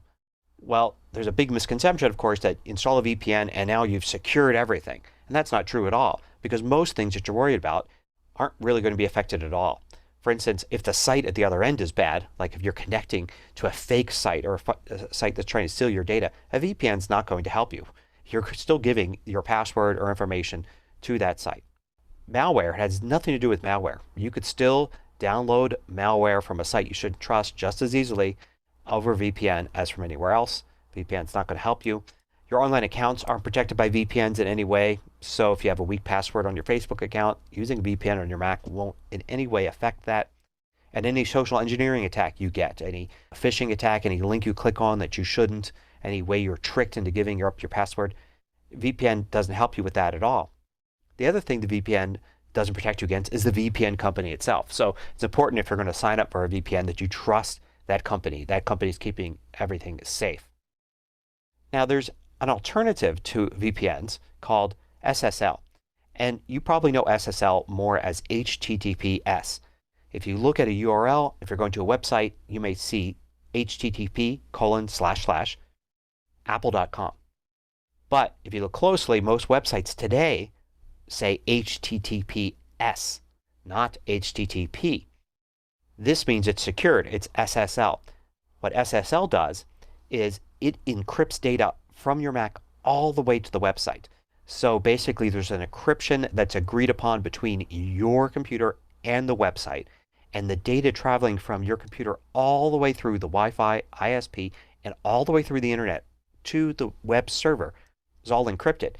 Well, there's a big misconception, of course, that install a VPN and now you've secured everything. And that's not true at all, because most things that you're worried about aren't really going to be affected at all. For instance, if the site at the other end is bad, like if you're connecting to a fake site or a site that's trying to steal your data, a VPN is not going to help you. You're still giving your password or information to that site. Malware has nothing to do with malware. You could still download malware from a site you shouldn't trust just as easily over VPN as from anywhere else. VPN's not going to help you. Your online accounts aren't protected by VPNs in any way. So if you have a weak password on your Facebook account, using a VPN on your Mac won't in any way affect that. And any social engineering attack you get, any phishing attack, any link you click on that you shouldn't, any way you're tricked into giving up your password, VPN doesn't help you with that at all. The other thing the VPN doesn't protect you against is the VPN company itself. So it's important, if you're going to sign up for a VPN, that you trust that company. That company is keeping everything safe. Now there's an alternative to VPNs called SSL. And you probably know SSL more as HTTPS. If you look at a URL, if you're going to a website, you may see http://apple.com. But if you look closely, most websites today say HTTPS, not HTTP. This means it's secured. It's SSL. What SSL does is it encrypts data from your Mac all the way to the website. So basically there's an encryption that's agreed upon between your computer and the website, and the data traveling from your computer all the way through the Wi-Fi, ISP, and all the way through the internet to the web server is all encrypted.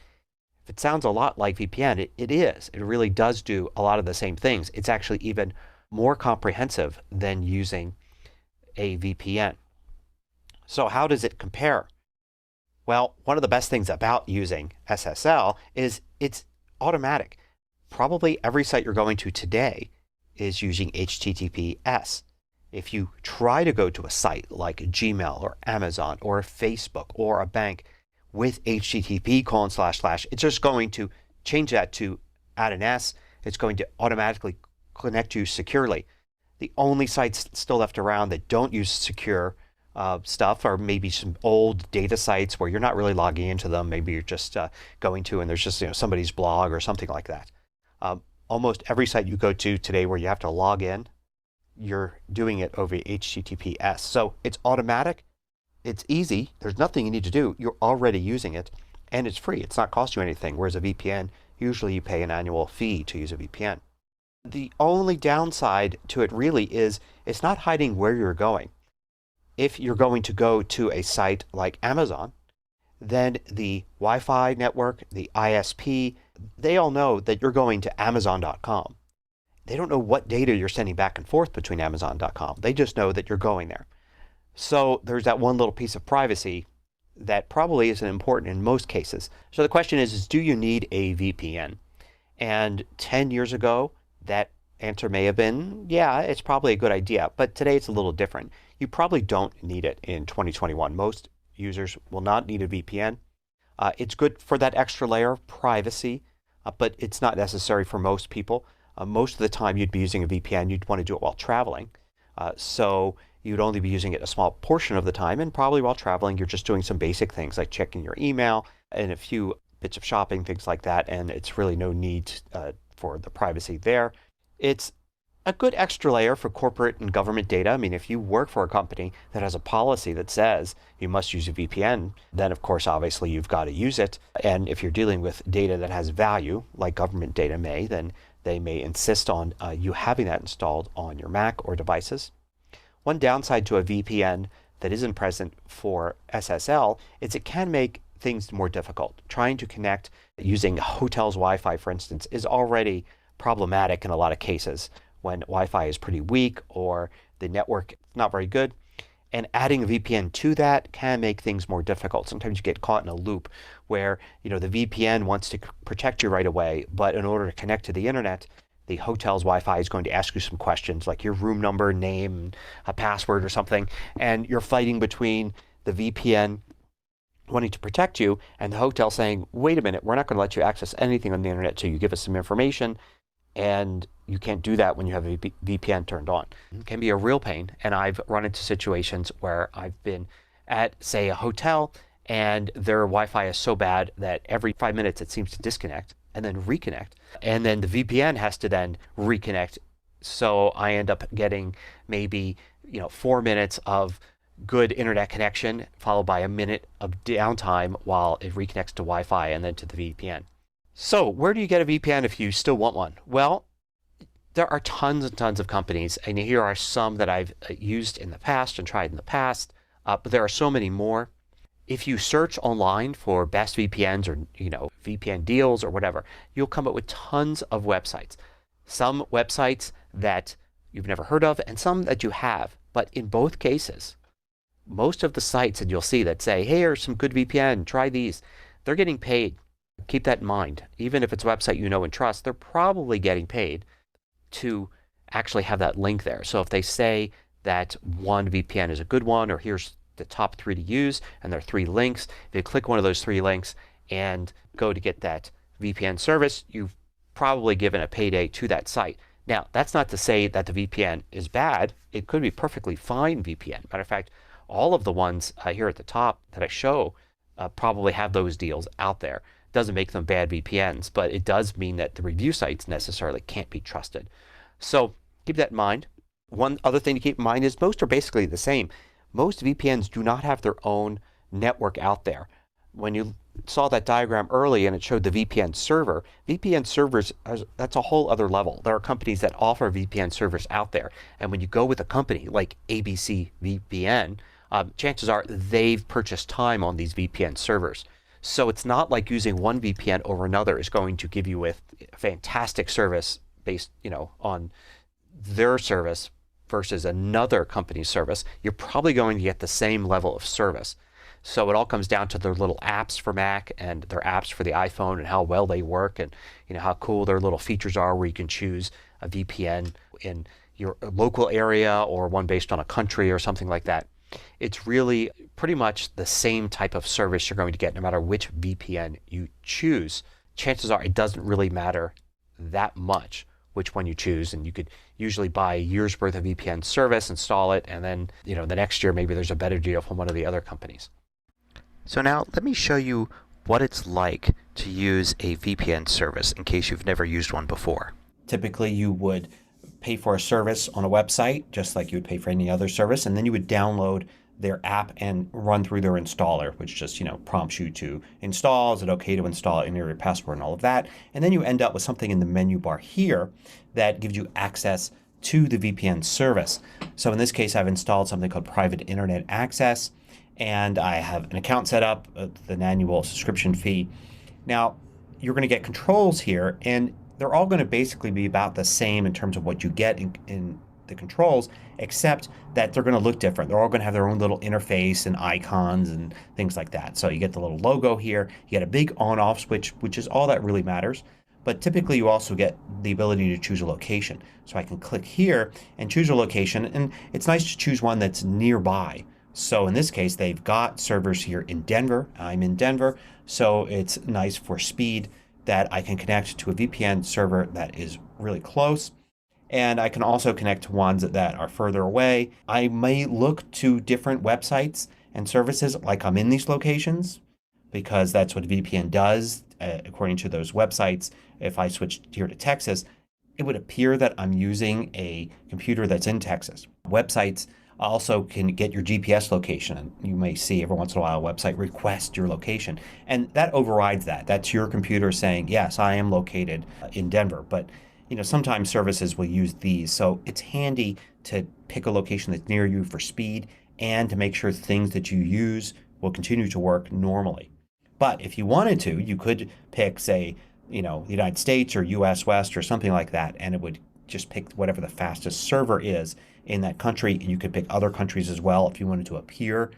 If it sounds a lot like VPN, it is. It really does do a lot of the same things. It's actually even more comprehensive than using a VPN. So how does it compare? Well, one of the best things about using SSL is it's automatic. Probably every site you're going to today is using HTTPS. If you try to go to a site like Gmail or Amazon or Facebook or a bank with HTTP:// it's just going to change that to add an S. It's going to automatically connect you securely. The only sites still left around that don't use secure stuff are maybe some old data sites where you're not really logging into them. Maybe you're just going to and there's just somebody's blog or something like that. Almost every site you go to today where you have to log in, you're doing it over HTTPS. So it's automatic. It's easy. There's nothing you need to do. You're already using it and it's free. It's not cost you anything. Whereas a VPN, usually you pay an annual fee to use a VPN. The only downside to it really is it's not hiding where you're going. If you're going to go to a site like Amazon, then the Wi-Fi network, the ISP, they all know that you're going to Amazon.com. They don't know what data you're sending back and forth between Amazon.com. They just know that you're going there. So there's that one little piece of privacy that probably isn't important in most cases. So the question is do you need a VPN? And 10 years ago, that answer may have been, yeah, it's probably a good idea. But today it's a little different. You probably don't need it in 2021. Most users will not need a VPN. It's good for that extra layer of privacy, but it's not necessary for most people. Most of the time you'd be using a VPN, you'd want to do it while traveling. So you'd only be using it a small portion of the time, and probably while traveling you're just doing some basic things like checking your email and a few bits of shopping, things like that, and it's really no need for the privacy there. It's a good extra layer for corporate and government data. I mean, if you work for a company that has a policy that says you must use a VPN, then of course, obviously, you've got to use it. And if you're dealing with data that has value, like government data may, then they may insist on you having that installed on your Mac or devices. One downside to a VPN that isn't present for SSL is it can make things more difficult. Trying to connect using hotels Wi-Fi, for instance, is already problematic in a lot of cases when Wi-Fi is pretty weak or the network is not very good. And adding a VPN to that can make things more difficult. Sometimes you get caught in a loop where the VPN wants to protect you right away, but in order to connect to the internet, the hotel's Wi-Fi is going to ask you some questions like your room number, name, a password or something, and you're fighting between the VPN wanting to protect you and the hotel saying, wait a minute, we're not going to let you access anything on the internet till you give us some information. And you can't do that when you have a VPN turned on. It can be a real pain. And I've run into situations where I've been at, say, a hotel and their Wi-Fi is so bad that every 5 minutes it seems to disconnect and then reconnect. And then the VPN has to then reconnect. So I end up getting maybe 4 minutes of good internet connection followed by a minute of downtime while it reconnects to Wi-Fi and then to the VPN. So where do you get a VPN if you still want one? Well, there are tons and tons of companies, and here are some that I've used in the past and tried in the past, but there are so many more. If you search online for best VPNs or VPN deals or whatever, you'll come up with tons of websites. Some websites that you've never heard of and some that you have, but in both cases, most of the sites that you'll see that say, hey, here's some good VPN, try these, they're getting paid. Keep that in mind. Even if it's a website you know and trust, they're probably getting paid to actually have that link there. So if they say that one VPN is a good one, or here's the top 3 to use, and there are 3 links, if you click one of those 3 links and go to get that VPN service, you've probably given a payday to that site. Now, that's not to say that the VPN is bad. It could be perfectly fine VPN. Matter of fact, all of the ones here at the top that I show probably have those deals out there. Doesn't make them bad VPNs, but it does mean that the review sites necessarily can't be trusted. So keep that in mind. One other thing to keep in mind is most are basically the same. Most VPNs do not have their own network out there. when you saw that diagram early and it showed the VPN server, VPN servers, that's a whole other level. There are companies that offer VPN servers out there. And when you go with a company like ABC VPN, chances are they've purchased time on these VPN servers. So it's not like using one VPN over another is going to give you a fantastic service based, on their service versus another company's service. You're probably going to get the same level of service. So it all comes down to their little apps for Mac and their apps for the iPhone and how well they work and how cool their little features are, where you can choose a VPN in your local area or one based on a country or something like that. It's really pretty much the same type of service you're going to get no matter which VPN you choose. Chances are it doesn't really matter that much which one you choose, and you could usually buy a year's worth of VPN service, install it, and then the next year maybe there's a better deal from one of the other companies. So now let me show you what it's like to use a VPN service in case you've never used one before. Typically you would pay for a service on a website just like you would pay for any other service, and then you would download their app and run through their installer, which just prompts you to install. Is it okay to install, enter your password and all of that. And then you end up with something in the menu bar here that gives you access to the VPN service. So in this case I've installed something called Private Internet Access, and I have an account set up, the annual subscription fee. Now you're going to get controls here, and they're all going to basically be about the same in terms of what you get in the controls, except that they're going to look different. They're all going to have their own little interface and icons and things like that. So you get the little logo here. You get a big on-off switch, which is all that really matters. But typically you also get the ability to choose a location. So I can click here and choose a location, and it's nice to choose one that's nearby. So in this case they've got servers here in Denver. I'm in Denver, so it's nice for speed that I can connect to a VPN server that is really close. And I can also connect to ones that are further away. I may look to different websites and services like I'm in these locations, because that's what VPN does according to those websites. If I switched here to Texas, it would appear that I'm using a computer that's in Texas. Websites also can get your GPS location. You may see every once in a while a website request your location, and that overrides that. That's your computer saying, yes, I am located in Denver. But sometimes services will use these. So it's handy to pick a location that's near you for speed and to make sure things that you use will continue to work normally. But if you wanted to, you could pick, say, the United States or US West or something like that, and it would just pick whatever the fastest server is in that country. And you could pick other countries as well if you wanted to appear,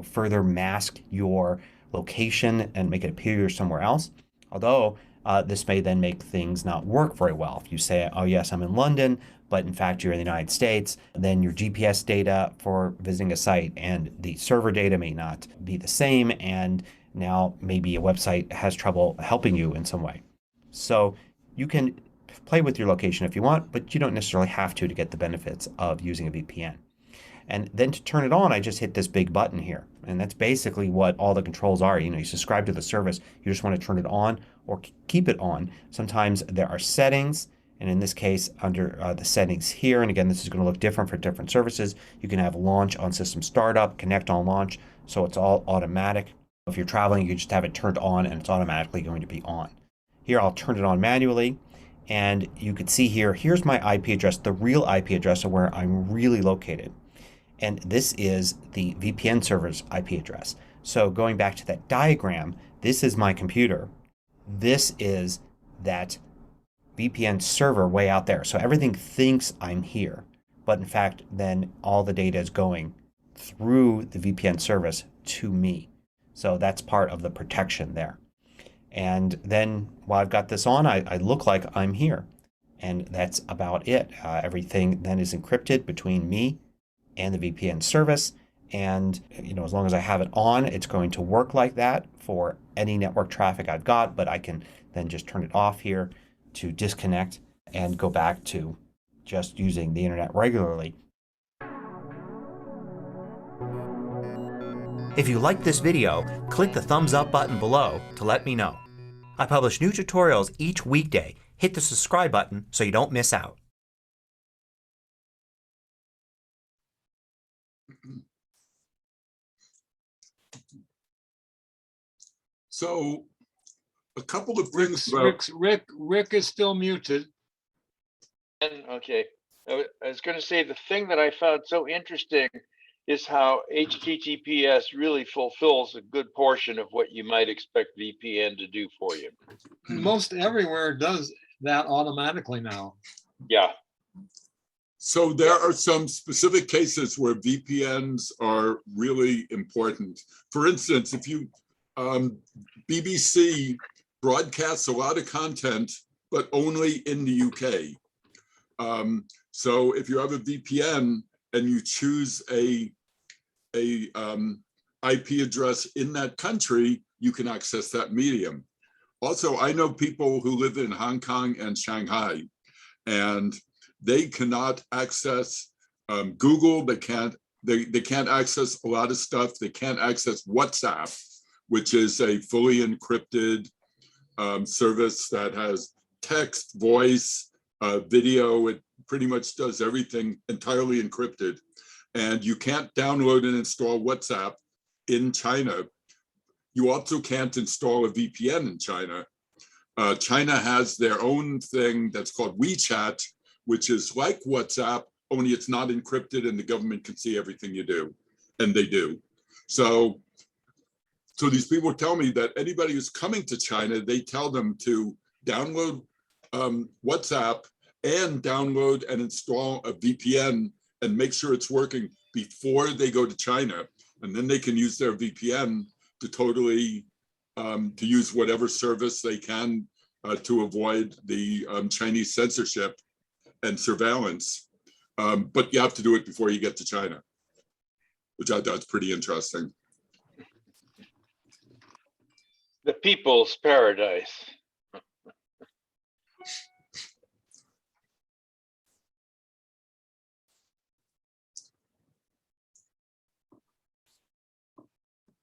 further mask your location and make it appear you're somewhere else. Although this may then make things not work very well. If you say, oh yes, I'm in London, but in fact you're in the United States, then your GPS data for visiting a site and the server data may not be the same, and now maybe a website has trouble helping you in some way. So you can play with your location if you want, but you don't necessarily have to get the benefits of using a VPN. And then to turn it on, I just hit this big button here. And that's basically what all the controls are. You subscribe to the service. You just want to turn it on or keep it on. Sometimes there are settings. And in this case, under the settings here, and again, this is going to look different for different services, you can have launch on system startup, connect on launch. So it's all automatic. If you're traveling, you just have it turned on and it's automatically going to be on. Here, I'll turn it on manually. And you can see here, here's my IP address, the real IP address of where I'm really located. And this is the VPN server's IP address. So going back to that diagram, this is my computer. This is that VPN server way out there. So everything thinks I'm here. But in fact, then all the data is going through the VPN service to me. So that's part of the protection there. And then while I've got this on, I look like I'm here. And that's about it. Everything then is encrypted between me and the VPN service. And as long as I have it on, it's going to work like that for any network traffic I've got. But I can then just turn it off here to disconnect and go back to just using the internet regularly. If you liked this video, click the thumbs up button below to let me know. I publish new tutorials each weekday. Hit the subscribe button so you don't miss out. So a couple of things about, Rick is still muted. And okay, I was going to say the thing that I found so interesting is how HTTPS really fulfills a good portion of what you might expect VPN to do for you. Most everywhere does that automatically now. Yeah. so there are some specific cases where VPNs are really important. For instance, if you, BBC broadcasts a lot of content, but only in the UK. So if you have a VPN and you choose a IP address in that country, you can access that medium. Also, I know people who live in Hong Kong and Shanghai, and they cannot access Google. They can't access a lot of stuff. They can't access WhatsApp, which is a fully encrypted service that has text, voice, video. It pretty much does everything entirely encrypted. And you can't download and install WhatsApp in China. You also can't install a VPN in China. China has their own thing that's called WeChat, which is like WhatsApp, only it's not encrypted and the government can see everything you do, and they do. So these people tell me that anybody who's coming to China, they tell them to download WhatsApp and download and install a VPN and make sure it's working before they go to China. And then they can use their VPN to totally, to use whatever service they can to avoid the Chinese censorship and surveillance. But you have to do it before you get to China, which I thought is pretty interesting. The people's paradise.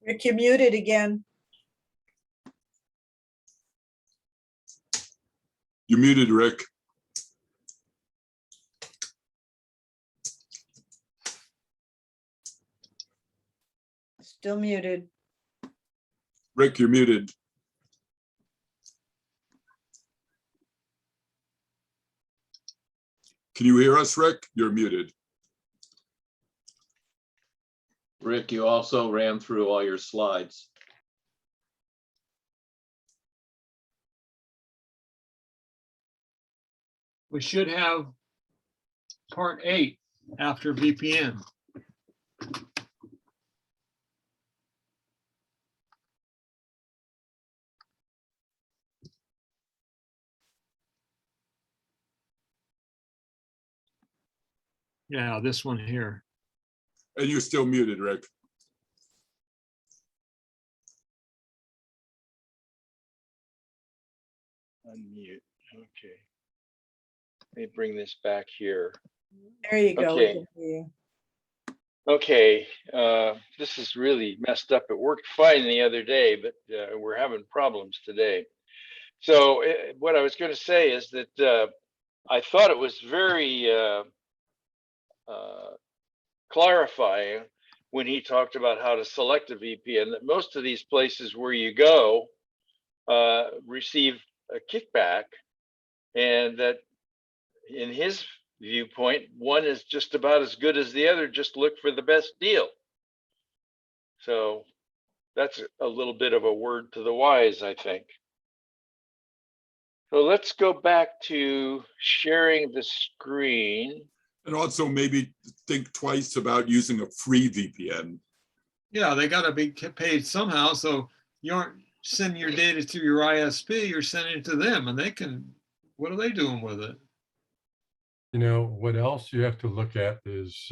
Rick, you're muted again. You're muted, Rick. Still muted. Rick, you're muted. Can you hear us, Rick? You're muted. Rick, you also ran through all your slides. We should have part 8 after VPN. Yeah, this one here. And you're still muted, Rick. Unmute. Okay. Let me bring this back here. There you go. we Okay. can hear you. Okay, this is really messed up. It worked fine the other day, but we're having problems today. So what I was going to say is that I thought it was very clarifying when he talked about how to select a VPN, that most of these places where you go receive a kickback, and that in his viewpoint, one is just about as good as the other. Just look for the best deal. So that's a little bit of a word to the wise, I think. So let's go back to sharing the screen. And also maybe think twice about using a free VPN. Yeah, they got to be paid somehow. So you aren't sending your data to your ISP, you're sending it to them, and they can, what are they doing with it? You know, what else you have to look at is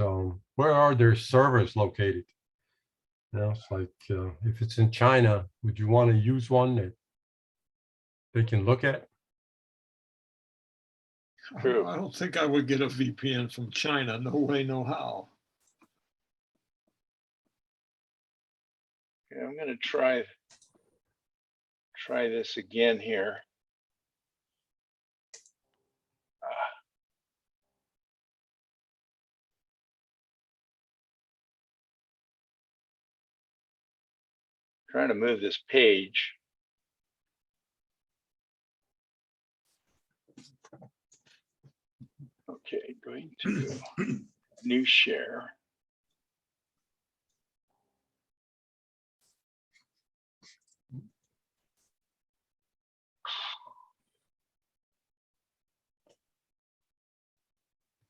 where are their servers located? You know, it's like if it's in China, would you want to use one that they can look at? True. I don't think I would get a VPN from China. No way, no how. Okay, I'm going to try this again here. Trying to move this page. Going to new share.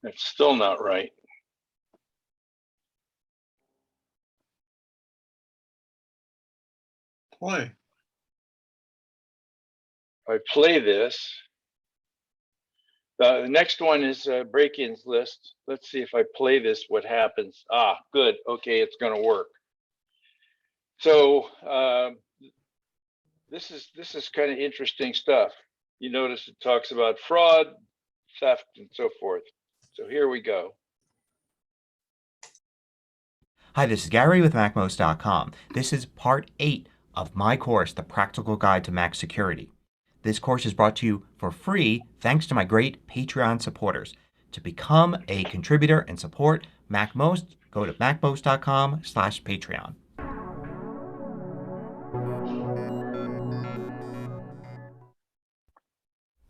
That's still not right. Play. I play this. The next one is break-ins list. Let's see if I play this, what happens. Ah, good. Okay, it's going to work. So this is kind of interesting stuff. You notice it talks about fraud, theft, and so forth. So here we go. Hi, this is Gary with MacMost.com. This is part 8 of my course, The Practical Guide to Mac Security. This course is brought to you for free thanks to my great Patreon supporters. To become a contributor and support MacMost, go to MacMost.com/Patreon.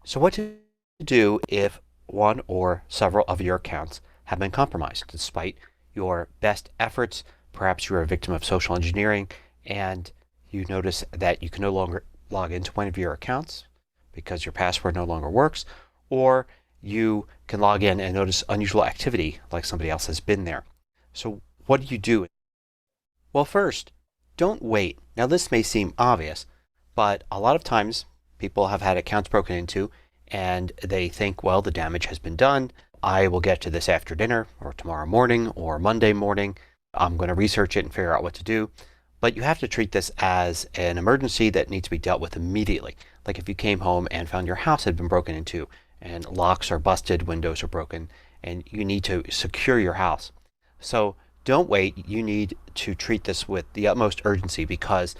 So what to do if one or several of your accounts have been compromised despite your best efforts? Perhaps you're a victim of social engineering and you notice that you can no longer log into one of your accounts because your password no longer works, or you can log in and notice unusual activity like somebody else has been there. So what do you do? Well, first, don't wait. Now this may seem obvious, but a lot of times people have had accounts broken into and they think, well, the damage has been done. I will get to this after dinner or tomorrow morning or Monday morning. I'm going to research it and figure out what to do. But you have to treat this as an emergency that needs to be dealt with immediately. Like if you came home and found your house had been broken into and locks are busted, windows are broken, and you need to secure your house. So don't wait. You need to treat this with the utmost urgency because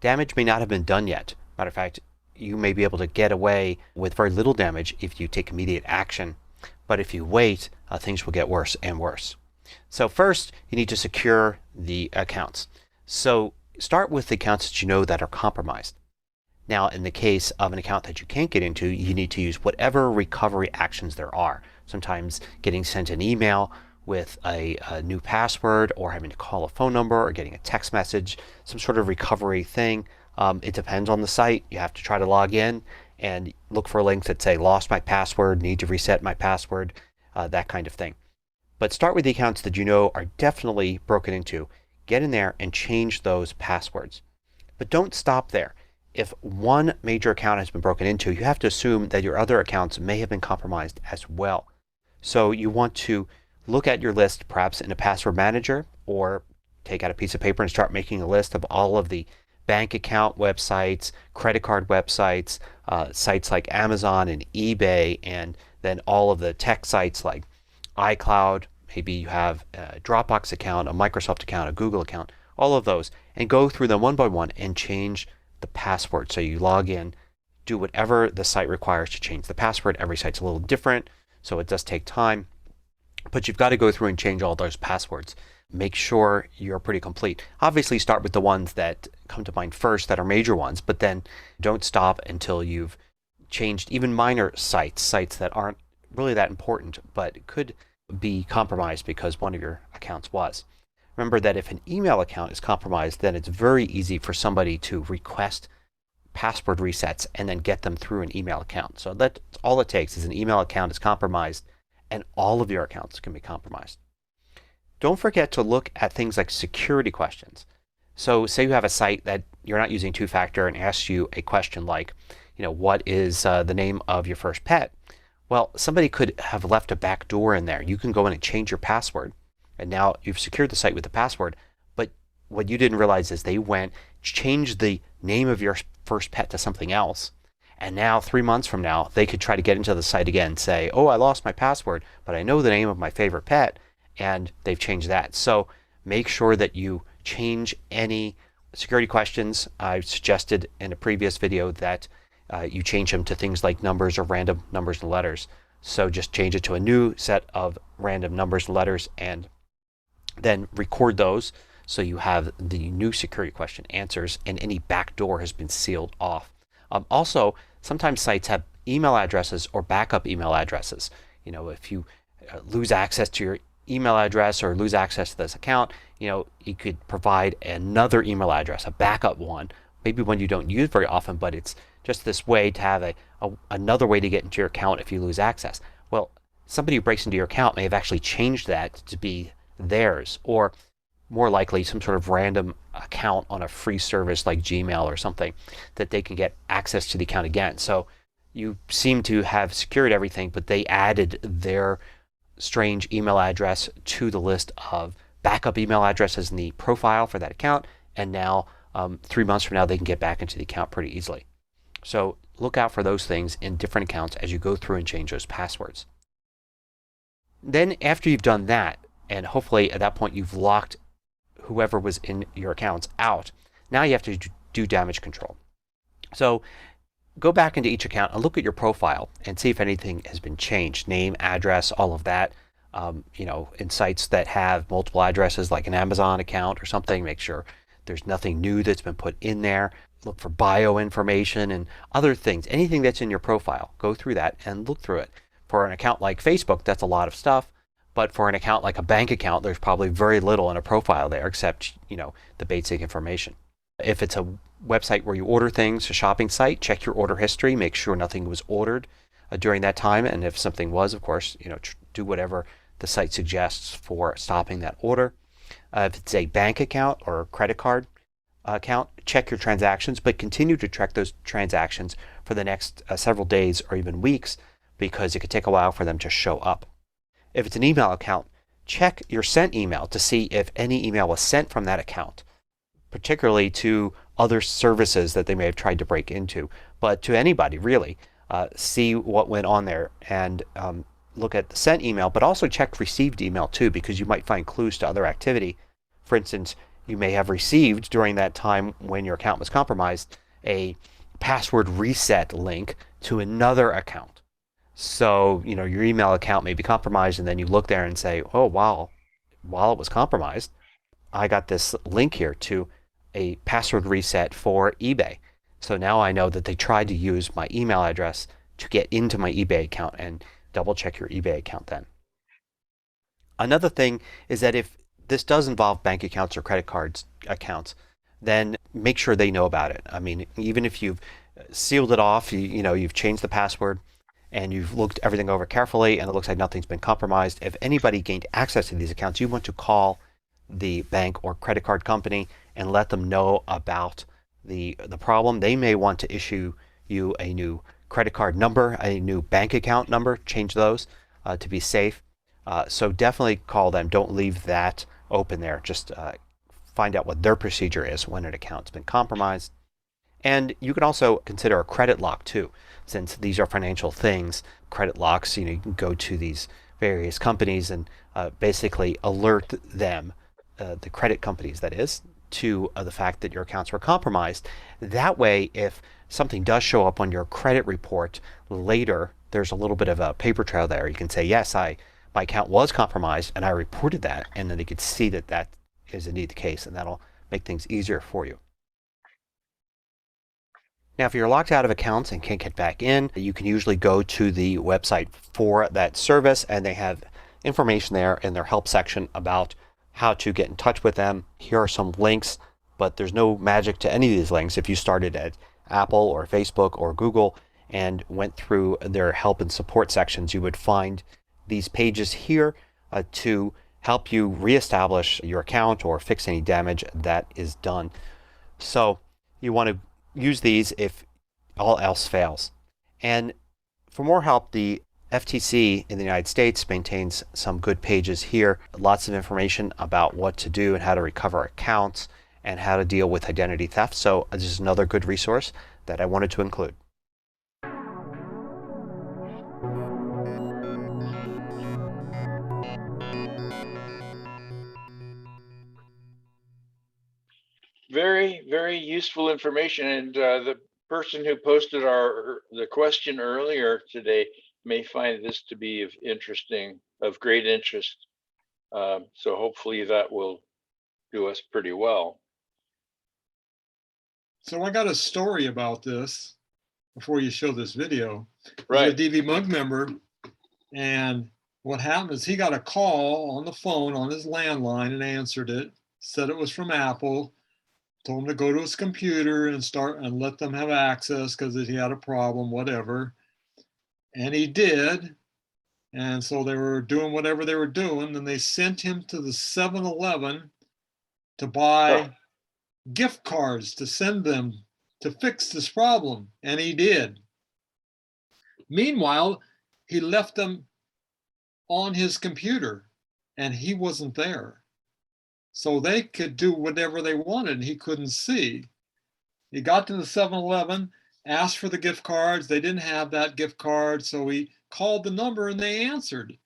damage may not have been done yet. Matter of fact, you may be able to get away with very little damage if you take immediate action. But if you wait, things will get worse and worse. So first, you need to secure the accounts. So start with the accounts that you know that are compromised. Now, in the case of an account that you can't get into, you need to use whatever recovery actions there are. Sometimes getting sent an email with a new password, or having to call a phone number, or getting a text message, some sort of recovery thing. It depends on the site. You have to try to log in and look for links that say lost my password, need to reset my password, that kind of thing. But start with the accounts that you know are definitely broken into. Get in there and change those passwords. But don't stop there. If one major account has been broken into, you have to assume that your other accounts may have been compromised as well. So you want to look at your list perhaps in a password manager, or take out a piece of paper and start making a list of all of the bank account websites, credit card websites, sites like Amazon and eBay, and then all of the tech sites like iCloud. Maybe you have a Dropbox account, a Microsoft account, a Google account, all of those, and go through them one by one and change the password. So you log in, do whatever the site requires to change the password. Every site's a little different, so it does take time. But you've got to go through and change all those passwords. Make sure you're pretty complete. Obviously start with the ones that come to mind first, that are major ones, but then don't stop until you've changed even minor sites that aren't really that important but could be compromised because one of your accounts was. Remember that if an email account is compromised, then it's very easy for somebody to request password resets and then get them through an email account. So that's all it takes, is an email account is compromised and all of your accounts can be compromised. Don't forget to look at things like security questions. So say you have a site that you're not using two-factor and asks you a question like, what is the name of your first pet? Well, somebody could have left a back door in there. You can go in and change your password, and now you've secured the site with the password. But what you didn't realize is they went, changed the name of your first pet to something else, and now 3 months from now they could try to get into the site again and say, oh, I lost my password, but I know the name of my favorite pet, and they've changed that. So make sure that you change any security questions. I suggested in a previous video that you change them to things like numbers or random numbers and letters. So just change it to a new set of random numbers and letters and then record those so you have the new security question answers and any backdoor has been sealed off. Also, sometimes sites have email addresses or backup email addresses. If you lose access to your email address or lose access to this account, you could provide another email address, a backup one, maybe one you don't use very often, but it's just this way to have another way to get into your account if you lose access. Well, somebody who breaks into your account may have actually changed that to be theirs, or more likely some sort of random account on a free service like Gmail or something that they can get access to the account again. So you seem to have secured everything, but they added their strange email address to the list of backup email addresses in the profile for that account, and now 3 months from now they can get back into the account pretty easily. So look out for those things in different accounts as you go through and change those passwords. Then after you've done that, and hopefully at that point you've locked whoever was in your accounts out, now you have to do damage control. So go back into each account and look at your profile and see if anything has been changed. Name, address, all of that. In sites that have multiple addresses like an Amazon account or something, make sure there's nothing new that's been put in there. Look for bio information and other things. Anything that's in your profile, go through that and look through it. For an account like Facebook, that's a lot of stuff. But for an account like a bank account, there's probably very little in a profile there except, the basic information. If it's a website where you order things, a shopping site, check your order history. Make sure nothing was ordered during that time. And if something was, of course, do whatever the site suggests for stopping that order. If it's a bank account or a credit card account, check your transactions, but continue to track those transactions for the next several days or even weeks, because it could take a while for them to show up. If it's an email account, check your sent email to see if any email was sent from that account, particularly to other services that they may have tried to break into, but to anybody really. See what went on there and look at the sent email, but also check received email too, because you might find clues to other activity. For instance, you may have received during that time when your account was compromised a password reset link to another account. So, your email account may be compromised, and then you look there and say, oh, wow, while it was compromised, I got this link here to a password reset for eBay. So now I know that they tried to use my email address to get into my eBay account, and double check your eBay account then. Another thing is that if this does involve bank accounts or credit cards accounts, then make sure they know about it. I mean, even if you've sealed it off, you've changed the password, and you've looked everything over carefully and it looks like nothing's been compromised, if anybody gained access to these accounts, you want to call the bank or credit card company and let them know about the problem. They may want to issue you a new credit card number, a new bank account number, change those to be safe. So definitely call them. Don't leave that open there. Just find out what their procedure is when an account's been compromised. And you can also consider a credit lock too. Since these are financial things, credit locks, you can go to these various companies and basically alert them, the credit companies that is, to the fact that your accounts were compromised. That way, if something does show up on your credit report later, there's a little bit of a paper trail there. You can say, yes, my account was compromised and I reported that, and then they could see that that is indeed the case, and that'll make things easier for you. Now, if you're locked out of accounts and can't get back in, you can usually go to the website for that service, and they have information there in their help section about how to get in touch with them. Here are some links, but there's no magic to any of these links. If you started at Apple or Facebook or Google and went through their help and support sections, you would find these pages here to help you reestablish your account or fix any damage that is done. So you want to use these if all else fails. And for more help, the FTC in the United States maintains some good pages here. Lots of information about what to do and how to recover accounts and how to deal with identity theft. So this is another good resource that I wanted to include. Very, very useful information. And the person who posted the question earlier today may find this to be of great interest. So hopefully that will do us pretty well. So I got a story about this before you show this video. Right. I'm a DVMUG member, and what happened is he got a call on the phone on his landline and answered it, said it was from Apple, told him to go to his computer and start and let them have access because he had a problem, whatever. And he did. And so they were doing whatever they were doing. Then they sent him to the 7-Eleven to buy gift cards to send them to fix this problem. And he did. Meanwhile, he left them on his computer and he wasn't there. So they could do whatever they wanted and he couldn't see. He got to the 7-Eleven, asked for the gift cards. They didn't have that gift card. So he called the number and they answered.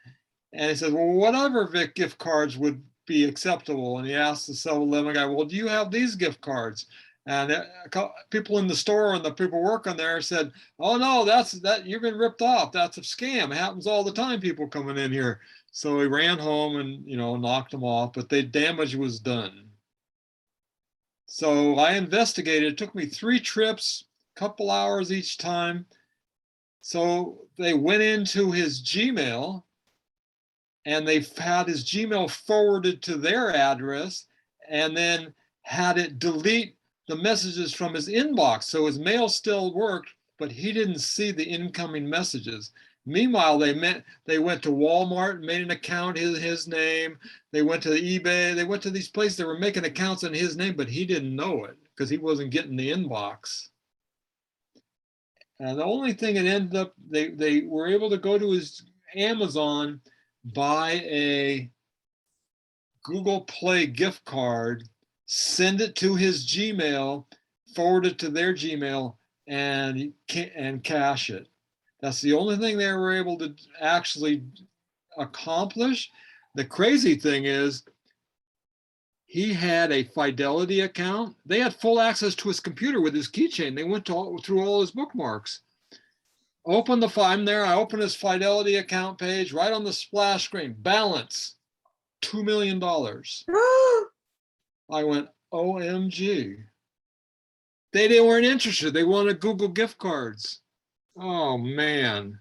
And he said, well, whatever gift cards would be acceptable. And he asked the 7-Eleven guy, well, do you have these gift cards? And people in the store and the people working there said, oh no, that you've been ripped off. That's a scam. It happens all the time, people coming in here. So he ran home and, knocked them off, but the damage was done. So I investigated. It took me 3 trips, couple hours each time. So they went into his Gmail and they had his Gmail forwarded to their address and then had it delete the messages from his inbox. So his mail still worked, but he didn't see the incoming messages. Meanwhile, they went to Walmart and made an account in his name. They went to eBay. They went to these places that were making accounts in his name, but he didn't know it because he wasn't getting the inbox. And the only thing it ended up, they were able to go to his Amazon, buy a Google Play gift card, send it to his Gmail, forward it to their Gmail, and cash it. That's the only thing they were able to actually accomplish. The crazy thing is he had a Fidelity account. They had full access to his computer with his keychain. They went through all his bookmarks. Open the file. I'm there. I open his Fidelity account page right on the splash screen. Balance, $2 million. I went, OMG. They weren't interested. They wanted Google gift cards. Oh, man.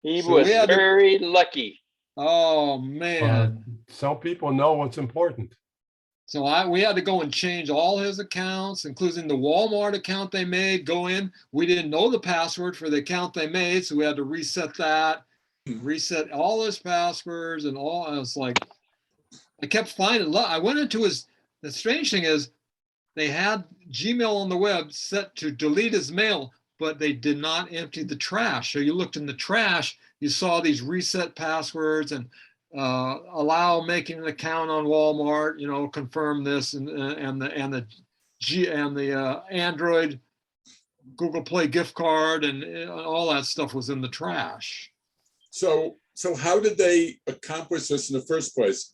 He was very lucky. Oh, man. Some people know what's important. So we had to go and change all his accounts, including the Walmart account they made, go in. We didn't know the password for the account they made, so we had to reset that, reset all his passwords and all. I was like, I kept finding, I went into the strange thing is they had Gmail on the web set to delete his mail, but they did not empty the trash. So you looked in the trash, you saw these reset passwords and allow making an account on Walmart, confirm this and the Android Google Play gift card and all that stuff was in the trash. So how did they accomplish this in the first place?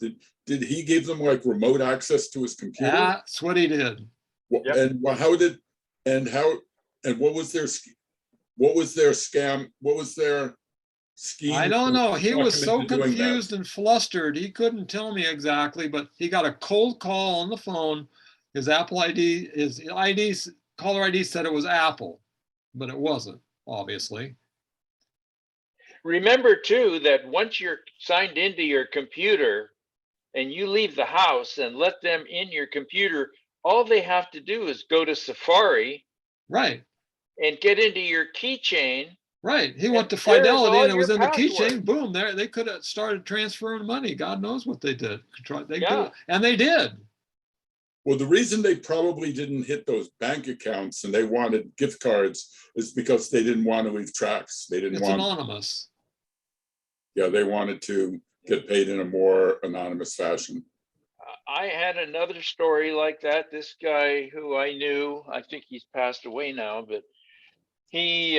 Did he give them like remote access to his computer? That's what he did. Yep. And what was their scam? What was their scheme? I don't know. He was so confused and flustered. He couldn't tell me exactly, but he got a cold call on the phone. His Apple ID, caller ID said it was Apple, but it wasn't, obviously. Remember too, that once you're signed into your computer and you leave the house and let them in your computer, all they have to do is go to Safari. Right. And get into your keychain. Right. He went to Fidelity and it was in the keychain. Boom. There they could have started transferring money. God knows what they did. And they did. Well, the reason they probably didn't hit those bank accounts and they wanted gift cards is because they didn't want to leave tracks. They didn't want anonymous. Yeah, they wanted to get paid in a more anonymous fashion. I had another story like that. This guy who I knew, I think he's passed away now, but he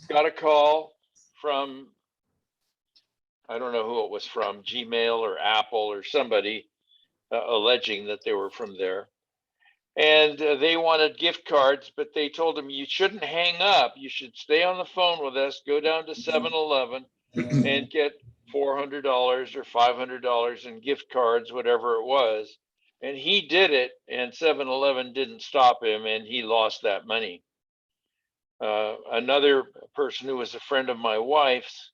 got a call from, I don't know who it was from, Gmail or Apple or somebody alleging that they were from there. And they wanted gift cards, but they told him, you shouldn't hang up. You should stay on the phone with us, go down to 7-Eleven and get $400 or $500 in gift cards, whatever it was. And he did it, and 7-Eleven didn't stop him, and he lost that money. Another person who was a friend of my wife's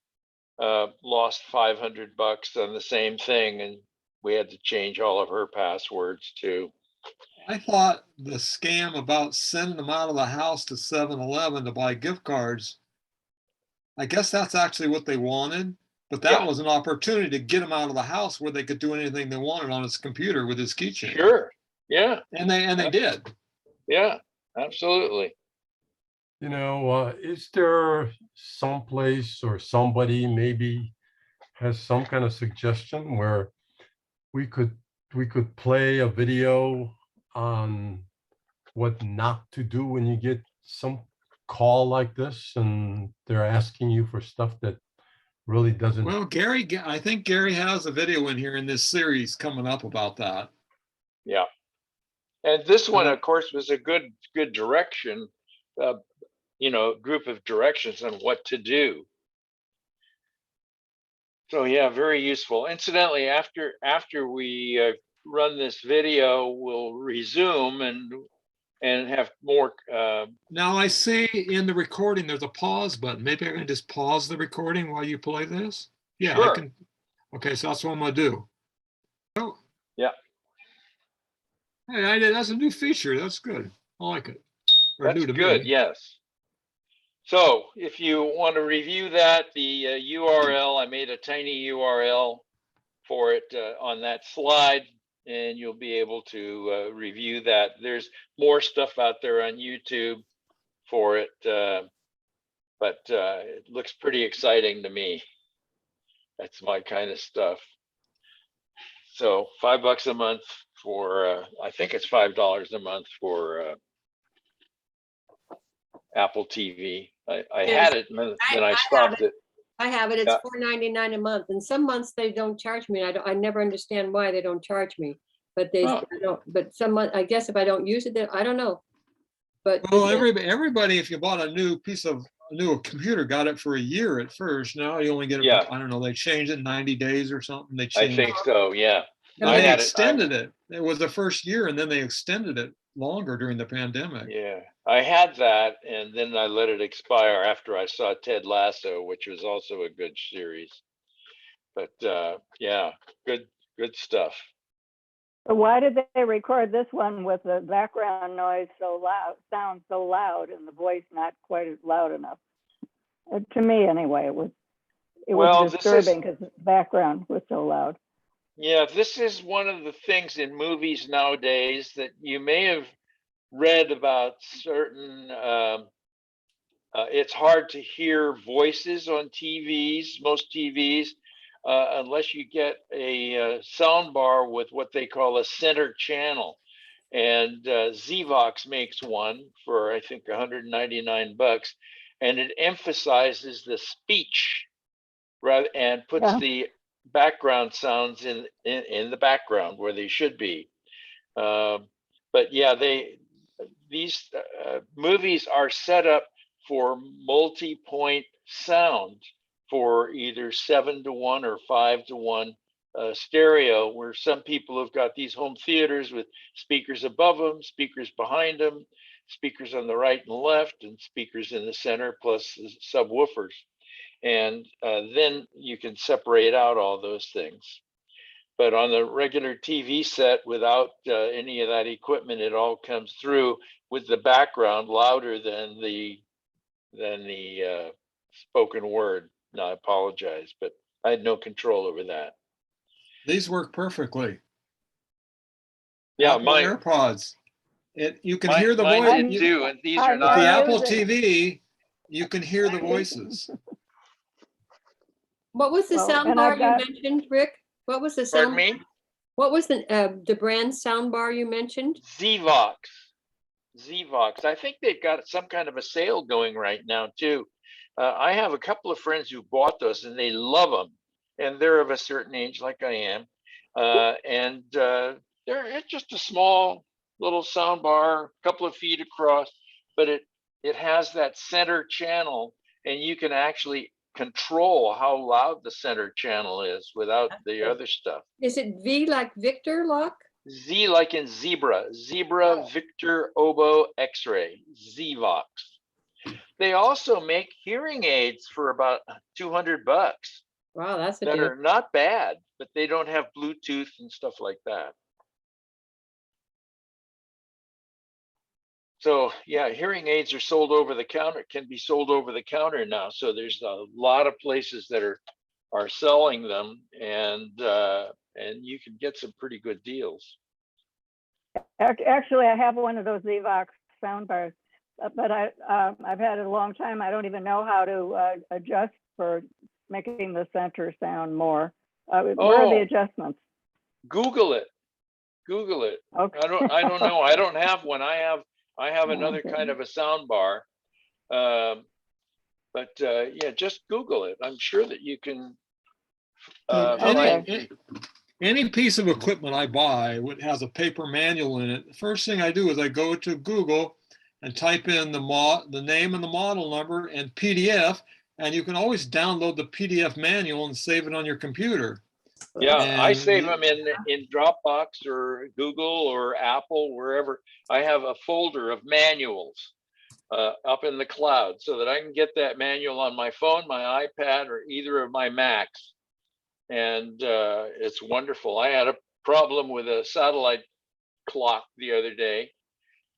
lost $500 on the same thing, and we had to change all of her passwords too. I thought the scam about sending them out of the house to 7-Eleven to buy gift cards, I guess that's actually what they wanted, but that was an opportunity to get him out of the house where they could do anything they wanted on his computer with his keychain. Sure. Yeah. And they did. Yeah, absolutely. You know, is there some place or somebody maybe has some kind of suggestion where we could play a video on what not to do when you get some call like this and they're asking you for stuff that really doesn't. Well, Gary, I think Gary has a video in here in this series coming up about that. Yeah. And this one, of course, was a good direction, you know, group of directions on what to do. So yeah, very useful. Incidentally, after we run this video, we'll resume and have more. Now I see in the recording there's a pause button. Maybe I can just pause the recording while you play this. Yeah, sure. I can. Okay, so that's what I'm gonna do. Oh. Yeah. Hey, that's a new feature. That's good. I like it. Or That's new to good. me. Yes. So if you want to review that, the URL, I made a tiny URL for it on that slide, and you'll be able to review that. There's more stuff out there on YouTube for it, but it looks pretty exciting to me. That's my kind of stuff. So $5 a month for, I think it's $5 a month for Apple TV. I had it, and then I stopped it. I have it. It's $4.99 a month, and some months they don't charge me. I never understand why they don't charge me, but they I don't. But some month, I guess if I don't use it, I don't know. But well, everybody, if you bought a new computer, got it for a year at first. Now you only get it. I don't know. They changed it 90 days or something. They changed. I think so. Yeah. They extended it. It was the first year, and then they extended it longer during the pandemic. Yeah, I had that, and then I let it expire after I saw Ted Lasso, which was also a good series. But yeah, good stuff. So why did they record this one with the background noise so loud, sound so loud, and the voice not quite as loud enough? To me, anyway, it was disturbing because the background was so loud. Yeah, this is one of the things in movies nowadays that you may have read about certain, it's hard to hear voices on TVs, most TVs, unless you get a sound bar with what they call a center channel. And Zvox makes one for, I think, $199, and it emphasizes the speech rather and puts the background sounds in the background where they should be. But yeah, these movies are set up for multi-point sound for either 7-to-1 or 5-to-1 stereo, where some people have got these home theaters with speakers above them, speakers behind them, speakers on the right and left, and speakers in the center, plus subwoofers. And then you can separate out all those things. But on the regular TV set, without any of that equipment, it all comes through with the background louder than the spoken word. No, I apologize, but I had no control over that. These work perfectly. Yeah, Apple my AirPods. You can hear the voice. Mine did too, and these are not. The Apple TV, you can hear the voices. What was the sound bar you mentioned, Rick? What was the sound? Pardon me? What was the brand sound bar you mentioned? Zvox. I think they've got some kind of a sale going right now too. I have a couple of friends who bought those and they love them, and they're of a certain age, like I am, and it's just a small little sound bar, a couple of feet across, but it has that center channel, and you can actually control how loud the center channel is without the other stuff. Is it V like Victor lock? Z like in zebra, Victor, oboe, X-ray, Zvox. They also make hearing aids for about $200. Wow, that's a that deal. are not bad, but they don't have Bluetooth and stuff like that. So yeah, hearing aids are sold over the counter, can be sold over the counter now. So there's a lot of places that are selling them, and you can get some pretty good deals. Actually, I have one of those Evox soundbars, but I've had it a long time. I don't even know how to adjust for making the center sound more. Where are the adjustments? Google it. Google it. Okay. I don't know. I don't have one. I have another Okay. kind of a sound bar. But yeah, just Google it. I'm sure that you can find. Any piece of equipment I buy has a paper manual in it. The first thing I do is I go to Google and type in the name and the model number and PDF, and you can always download the PDF manual and save it on your computer. Yeah, I And save them in Dropbox or Google or Apple, wherever. I have a folder of manuals up in the cloud so that I can get that manual on my phone, my iPad, or either of my Macs. And it's wonderful. I had a problem with a satellite clock the other day,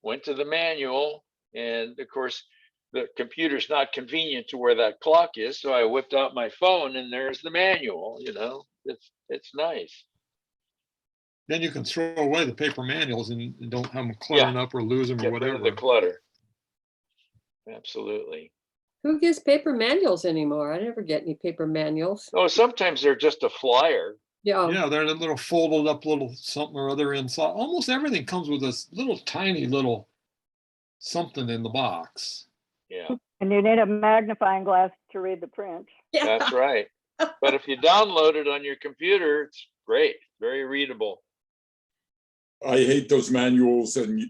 went to the manual, and of course, the computer's not convenient to where that clock is. So I whipped out my phone and there's the manual, you know, it's nice. then you can throw away the paper manuals and don't have them cluttering up or lose them or Get rid of whatever. the clutter. Absolutely. Who gets paper manuals anymore? I never get any paper manuals. Oh, sometimes they're just a flyer. Yeah, they're a little folded up little something or other inside. Almost everything comes with this little tiny little something in the box. Yeah. And you need a magnifying glass to read the print. That's right. But if you download it on your computer, it's great, very readable. I hate those manuals and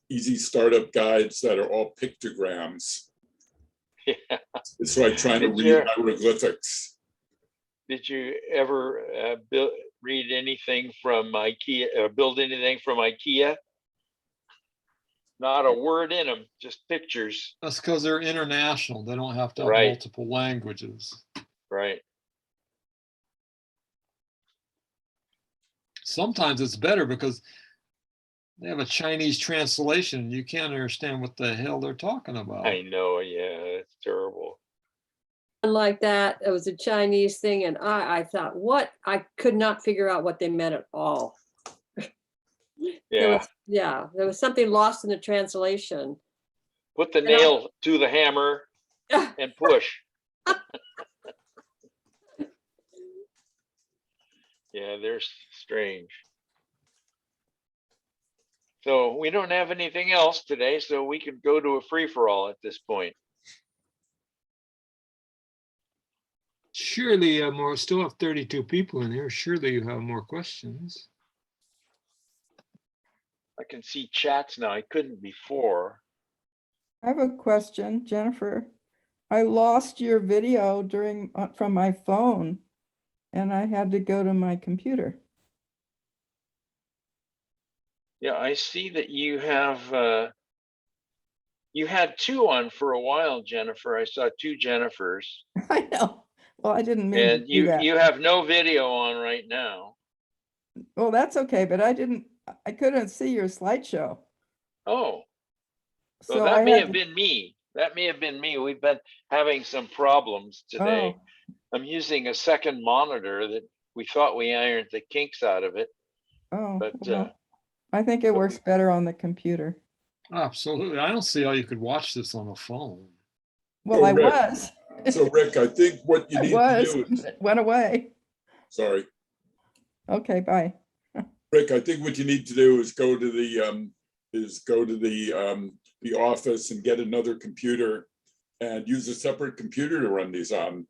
easy startup guides that are all pictograms. Yeah. It's like trying to read hieroglyphics. Did you ever read anything from IKEA, build anything from IKEA? Not a word in them, just pictures. That's because they're international. They don't have to have Right. multiple languages. Right. Sometimes it's better because they have a Chinese translation. You can't understand what the hell they're talking about. I know, yeah, it's terrible. Like that, it was a Chinese thing, and I thought, what? I could not figure out what they meant at all. Yeah. There was something lost in the translation. Put the nail to the hammer and push. Yeah, they're strange. So we don't have anything else today, so we can go to a free-for-all at this point. Surely more. Still have 32 people in here. Surely you have more questions. I can see chats now. I couldn't before. I have a question, Jennifer. I lost your video from my phone and I had to go to my computer. Yeah, I see that you have, you had two on for a while, Jennifer. I saw two Jennifers. I know. Well, I didn't mean to And do that. you have no video on right now. Well, that's okay, but I couldn't see your slideshow. Oh, so So that I may had have to- been me. That may have been me. We've been having some problems today. Oh. I'm using a second monitor that we thought we ironed the kinks out of it. Oh, But well, I think it works better on the computer. Absolutely. I don't see how you could watch this on a phone. Well, So, I Rick- was. So Rick, I think what you I need was. to do is, It went away. sorry, Okay, bye. Rick, I think what you need to do is go to the office and get another computer and use a separate computer to run these on.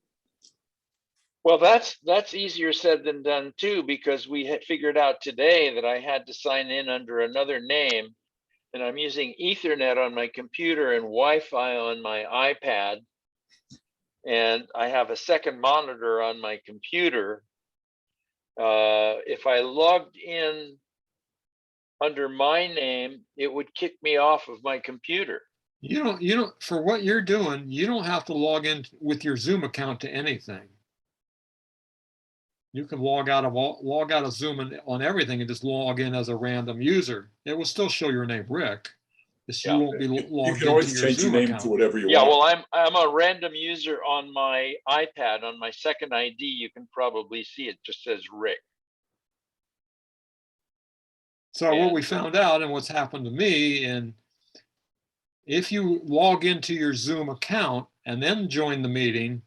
well, that's easier said than done too, because we had figured out today that I had to sign in under another name, and I'm using Ethernet on my computer and Wi-Fi on my iPad. And I have a second monitor on my computer. If I logged in under my name, it would kick me off of my computer. You don't, for what you're doing, you don't have to log in with your Zoom account to anything. You can log out of Zoom on everything and just log in as a random user. It will still show your name, Rick. Just you won't be You logged can into always your change your Zoom name account. to whatever you Yeah, want. well, I'm a random user on my iPad. On my second ID, you can probably see it just says Rick. So what we found out and what's happened to me, and if you log into your Zoom account and then join the meeting,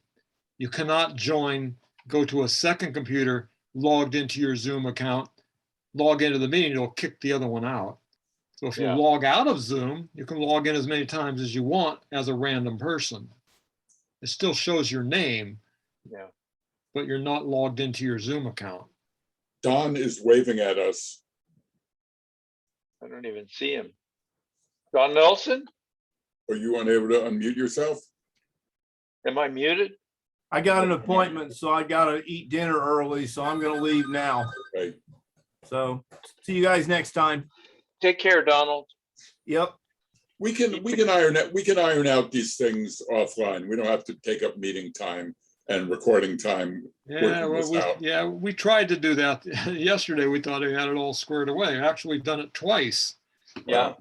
you cannot go to a second computer logged into your Zoom account, log into the meeting, it'll kick the other one out. So if you log out of Zoom, you can log in as many times as you want as a random person. It still shows your name, but you're not logged into your Zoom account. Don is waving at us. I don't even see him. Don Nelson? Are you unable to unmute yourself? Am I muted? I got an appointment, so I gotta eat dinner early, so I'm gonna leave now. Okay. So see you guys next time. Take care, Donald. Yep. We can iron out these things offline. We don't have to take up meeting time and recording time. Yeah, well, we tried to do that yesterday. We thought we had it all squared away. Actually, we've done it twice. Yeah.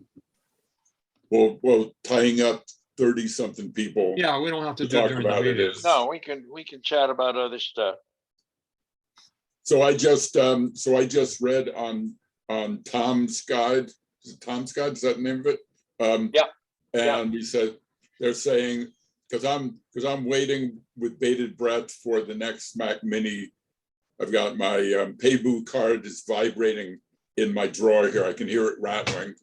Well, tying up 30-something people. Yeah, we don't have to do talk during the about it. meeting. No, we can chat about other stuff. So I just read on Tom's Guide. Is it Tom's Guide? Is that the name of it? And he said they're saying, because I'm waiting with bated breath for the next Mac Mini. I've got my Paybu card is vibrating in my drawer here. I can hear it rattling.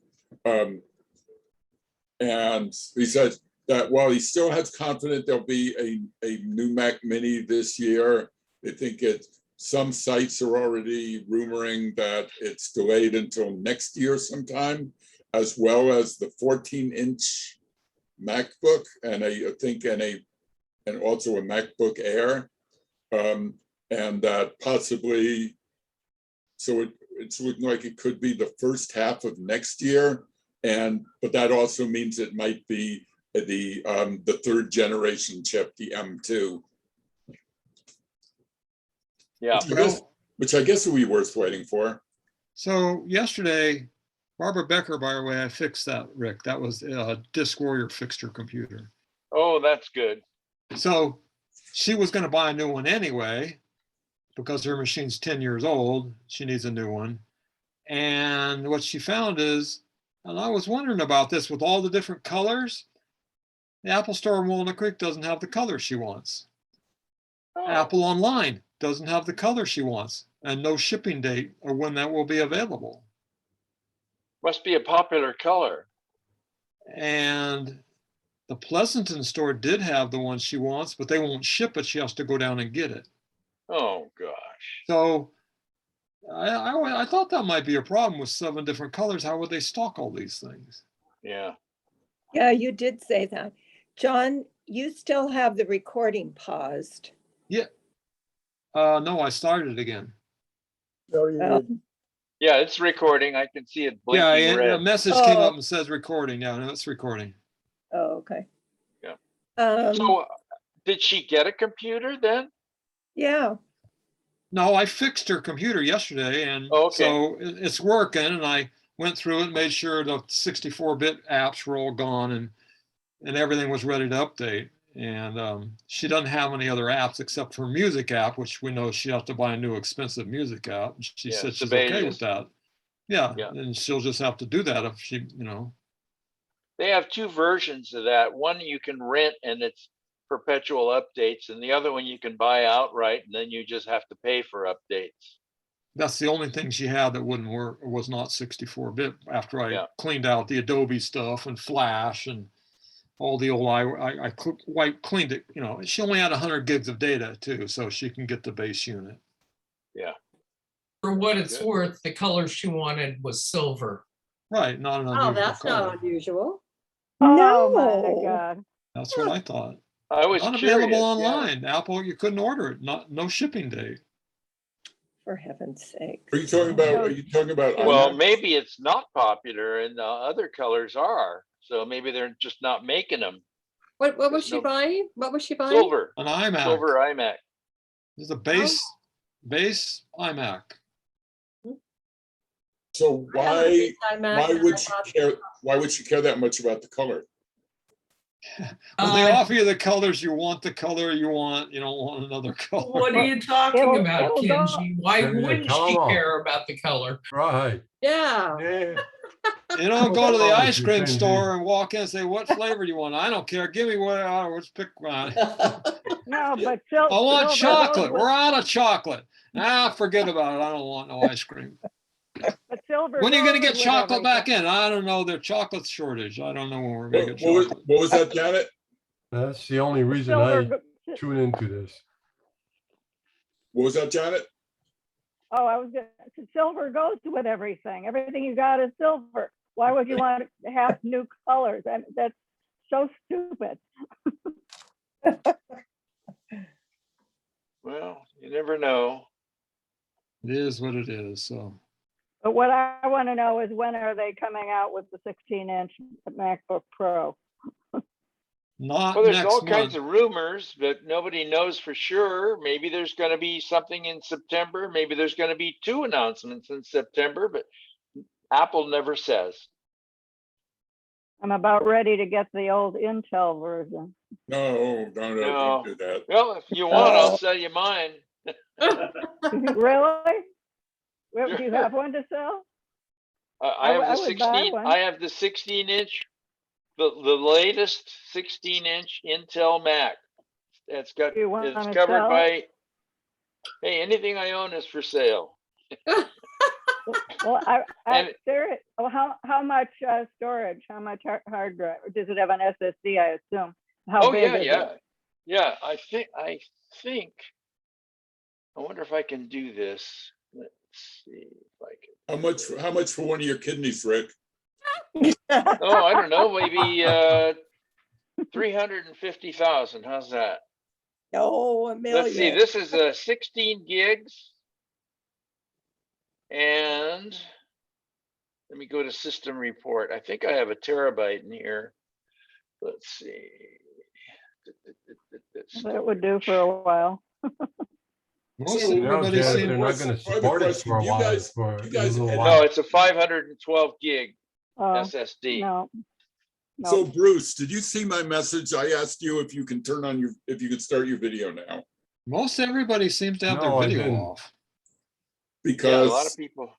And he said that while he still has confidence there'll be a new Mac Mini this year, they think some sites are already rumoring that it's delayed until next year sometime, as well as the 14-inch MacBook and and also a MacBook Air, and that possibly, so it's looking like it could be the first half of next year, but that also means it might be the third generation chip, the M2. Yeah, which I guess would be worth waiting for. So yesterday, Barbara Becker, by the way, I fixed that, Rick. That was Disk Warrior fixed her computer. Oh, that's good. So she was going to buy a new one anyway, because her machine's 10 years old. She needs a new one. And what she found is, and I was wondering about this with all the different colors, the Apple Store in Walnut Creek doesn't have the color she wants. Apple Online doesn't have the color she wants, and no shipping date or when that will be available. Must be a popular color. And the Pleasanton store did have the one she wants, but they won't ship it. She has to go down and get it. Oh, gosh. So I thought that might be a problem with 7 different colors. How would they stock all these things? Yeah. Yeah, you did say that. John, you still have the recording paused. Yeah. No, I started it again. Yeah, it's recording. I can see it blinking red. A message came up and says recording. Yeah, no, it's recording. Oh, okay. Yeah. Um, So did she get a computer then? Yeah. No, I fixed her computer yesterday, and so it's working. And I went through it, made sure the 64-bit apps were all gone, and everything was ready to update. And she doesn't have any other apps except for music app, which we know she has to buy a new expensive music app. She said she's okay with that. Yeah, and she'll just have to do that if she, They have 2 versions of that. One you can rent and it's perpetual updates, and the other one you can buy outright, and then you just have to pay for updates. That's the only thing she had that wouldn't work, or was not 64-bit after I cleaned out the Adobe stuff and Flash and all the old, I cleaned it, she only had 100 gigs of data too, so she can get the base unit. Yeah. For what it's worth, the color she wanted was silver. Right, not an unusual that's color. not unusual. Oh my God. That's what I thought. I was unavailable curious, online. Apple, you couldn't order it. No shipping date. For heaven's sake. Are you talking about? Well, maybe it's not popular and the other colors are. So maybe they're just not making them. What was There's she no- buying? What was she buying? Silver, An iMac. silver iMac. This is a base iMac. So I have a big iMac why and would I she thought- care? Why would she care that much about the color? Well, they offer you the colors you want, the color you want. You don't want another color. What are you talking It'll- about, it'll go- Kenji? Why Yeah, wouldn't come she on. care about the color? Right. Yeah. Yeah. You don't go to the Oh, ice you cream can store and walk in and say, "What flavor do you want?" I don't care. Give me whatever. Let's pick one. No, but I want silver chocolate. goes We're out of chocolate. Ah, forget about it. I don't want no ice cream. But silver. When are you going to goes get with chocolate back everything. in? I don't know. There's chocolate shortage. I don't know when we're going to What, get what was, chocolate. what was that, Janet? That's the only reason Silver I go- tune into this. What was that, Janet? Oh, I was gonna, silver goes with everything. Everything you got is silver. Why would you want to have new colors? And that's so stupid. Well, you never know. It is what it is. So But what I want to know is when are they coming out with the 16-inch MacBook Pro? not Well, there's next all month. kinds of rumors, but nobody knows for sure. Maybe there's going to be something in September. Maybe there's going to be 2 announcements in September, but Apple never says. I'm about ready to get the old Intel version. No, No. don't do that. Well, if you want, I'll sell you mine. Really? Do you have one to sell? I have I the would buy 16. one. I have the 16-inch, the latest 16-inch Intel Mac. It's got. Do you want It's to covered sell? by. Hey, anything I own is for sale. Well, And- there. Oh, how much storage? How much hard drive? Does it have an SSD? I assume. How Oh big yeah, is yeah, it? yeah. I think. I wonder if I can do this. Let's see if I can. How much for one of your kidneys, Rick? Oh, I don't know. Maybe 350,000. How's that? Oh, a million. Let's see. This is 16 gigs. And let me go to system report. I think I have a terabyte in here. Let's see. That would do for a while. Most So- everybody Janet, seems- they're not going to support it for a You while. guys- For you a guys little had- while. No, it's a 512 gig Oh, SSD. no. No. So Bruce, did you see my message? I asked you if you can if you could start your video now, Most everybody seems to have No, I their video didn't. off. Yeah, a because lot of people.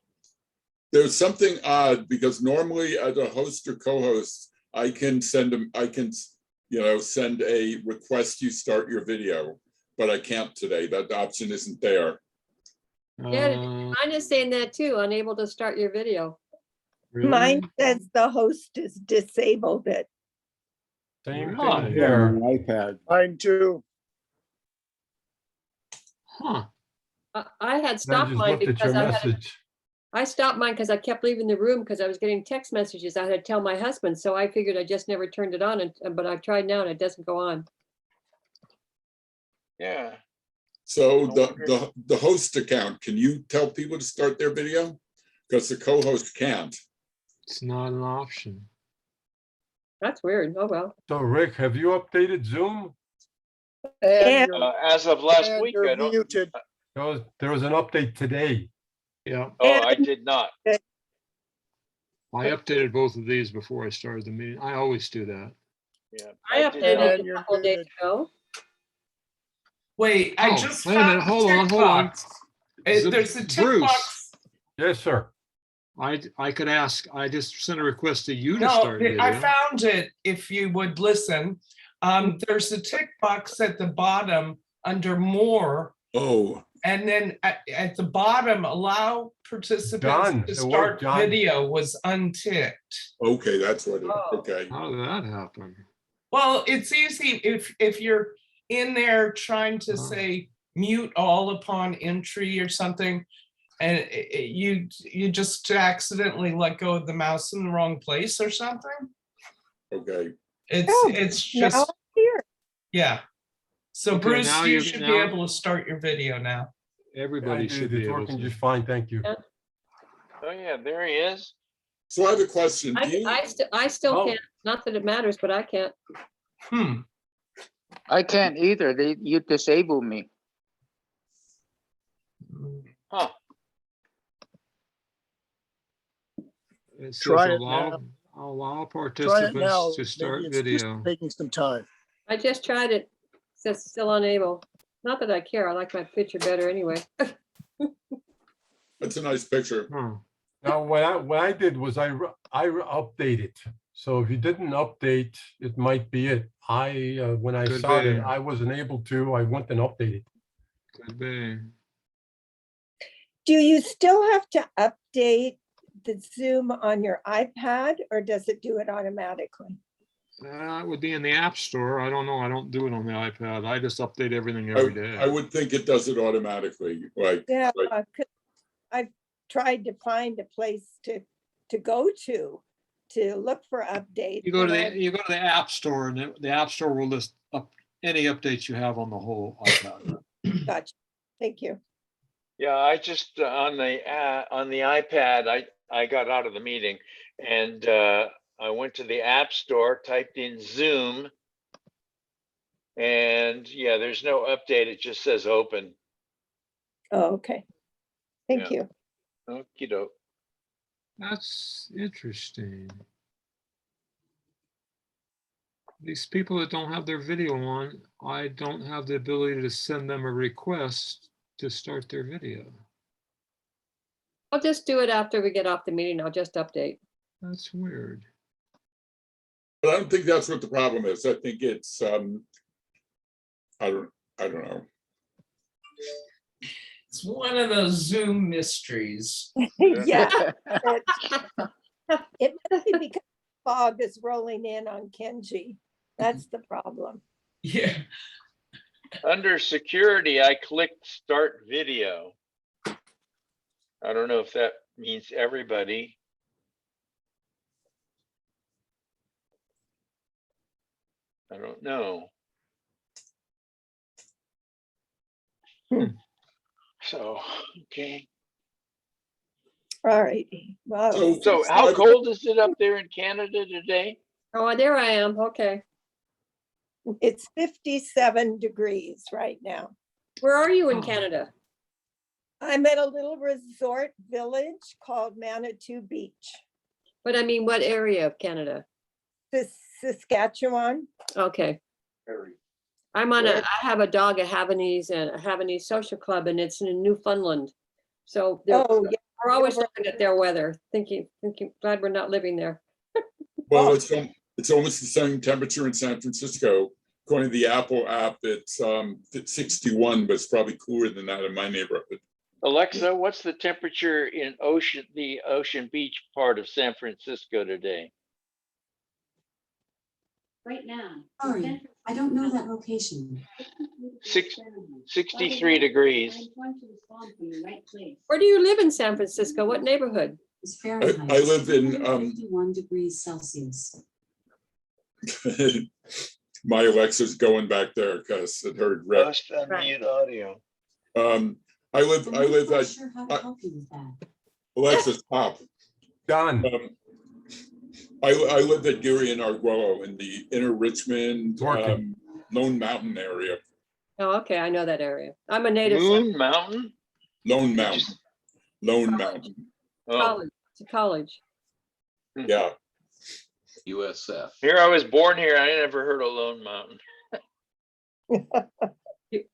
there's something odd, because normally as a host or co-host, I can send them, send a request you start your video, but I can't today. That option isn't there. Yeah, Uh, mine is saying that too, unable to start your video. really? Mine says the host has disabled it. Same Really? thing here. iPad. Mine too. Huh. I had I stopped just mine looked at your because message. I stopped mine because I kept leaving the room because I was getting text messages. I had to tell my husband, so I figured I just never turned it on. But I tried now and it doesn't go on. Yeah. So I wonder- the host account, can you tell people to start their video? Because the co-host can't. It's not an option. That's weird. Oh well. So Rick, have you updated Zoom? And As of last and week, you're I don't. muted. There was an update today. Yeah, Oh, I did not. I updated both of these before I started the meeting. I always do that. Yeah. I did updated not. it a couple of days ago. Wait, I Oh, just wait a minute, found hold on, tick hold on. box. Zip- There's a tick Bruce. box. Yes, sir. I could ask, I just sent a request to you to No, start video. I found it, if you would listen. There's a tick box at the bottom under more, Oh, and then at the bottom, allow participants Done. to The word start done. video was unticked. okay, that's what it, Oh. okay. How did that happen? Well, it's easy if you're in there trying to say mute all upon entry or something, and you just accidentally let go of the mouse in the wrong place or something. Okay. It's Now just, here. yeah. So Okay, Bruce, now you you- should be now- able to start your video now. Everybody I should did. be It's able working to. just fine. Thank you. Yeah. Oh yeah, there he is. So I have a question. Do you, I still Oh. can't Not that it matters, but I can't. I can't either. You disable me. Huh. It says Try it now. allow Try it participants now. to start Maybe it's just video. taking some time. I just tried it. Says still unable. Not that I care. I like my picture better anyway. That's a nice picture. Now, what I did was I updated. So if you didn't update, it might be it. When I Could saw be. that I wasn't able to, I went and updated. Could be. Do you still have to update the Zoom on your iPad or does it do it automatically? It would be in the App Store. I don't know. I don't do it on the iPad. I just update everything every day. I would think it does it automatically, like. Yeah, like- 'cause I've tried to find a place to go to look for updates. You go to and the App Store, and the App Store will list up any updates you have on the whole iPad. Gotcha. Thank you. Yeah, I just on the iPad, I got out of the meeting and I went to the App Store, typed in Zoom, and yeah, there's no update. It just says open. Oh, okay. Thank you. Okie doke. That's interesting. These people that don't have their video on, I don't have the ability to send them a request to start their video. I'll just do it after we get off the meeting. I'll just update. That's weird. But I don't think that's what the problem is. I think it's, I don't know. It's one of those Zoom mysteries. Yeah. It must be because fog is rolling in on Kenji. That's the problem. Yeah. Under security, I clicked start video. I don't know if that means everybody. I don't know. So, okay. All right. Wow. So how cold is it up there in Canada today? Oh, there I am. Okay. It's 57 degrees right now. Where are you in Canada? I'm at a little resort village called Manitou Beach. But I mean, what area of Canada? Saskatchewan. Okay. I'm on I have a dog, a Havanese social club, and it's in Newfoundland. So yeah. we're always looking at their weather, thinking, glad we're not living there. Well, it's almost the same temperature in San Francisco. According to the Apple app, it's 61, but it's probably cooler than that in my neighborhood. Alexa, what's the temperature in the Ocean Beach part of San Francisco today? Right now. Sorry, I don't know that location. 63 degrees. Where do you live in San Francisco? What neighborhood? I live in 51 degrees Celsius. my Alexa's going back there because it heard rep. Must unmute audio. I live at Sure how to help you with that. Alexa, stop. Done. I lived at Geary and Arguello in the inner Richmond, Lone Mountain area. Oh, okay. I know that area. I'm a native. Moon Mountain? Lone Mountain. Lone Mountain. College. It's a college. Yeah. USF. Here, I was born here. I never heard of Lone Mountain.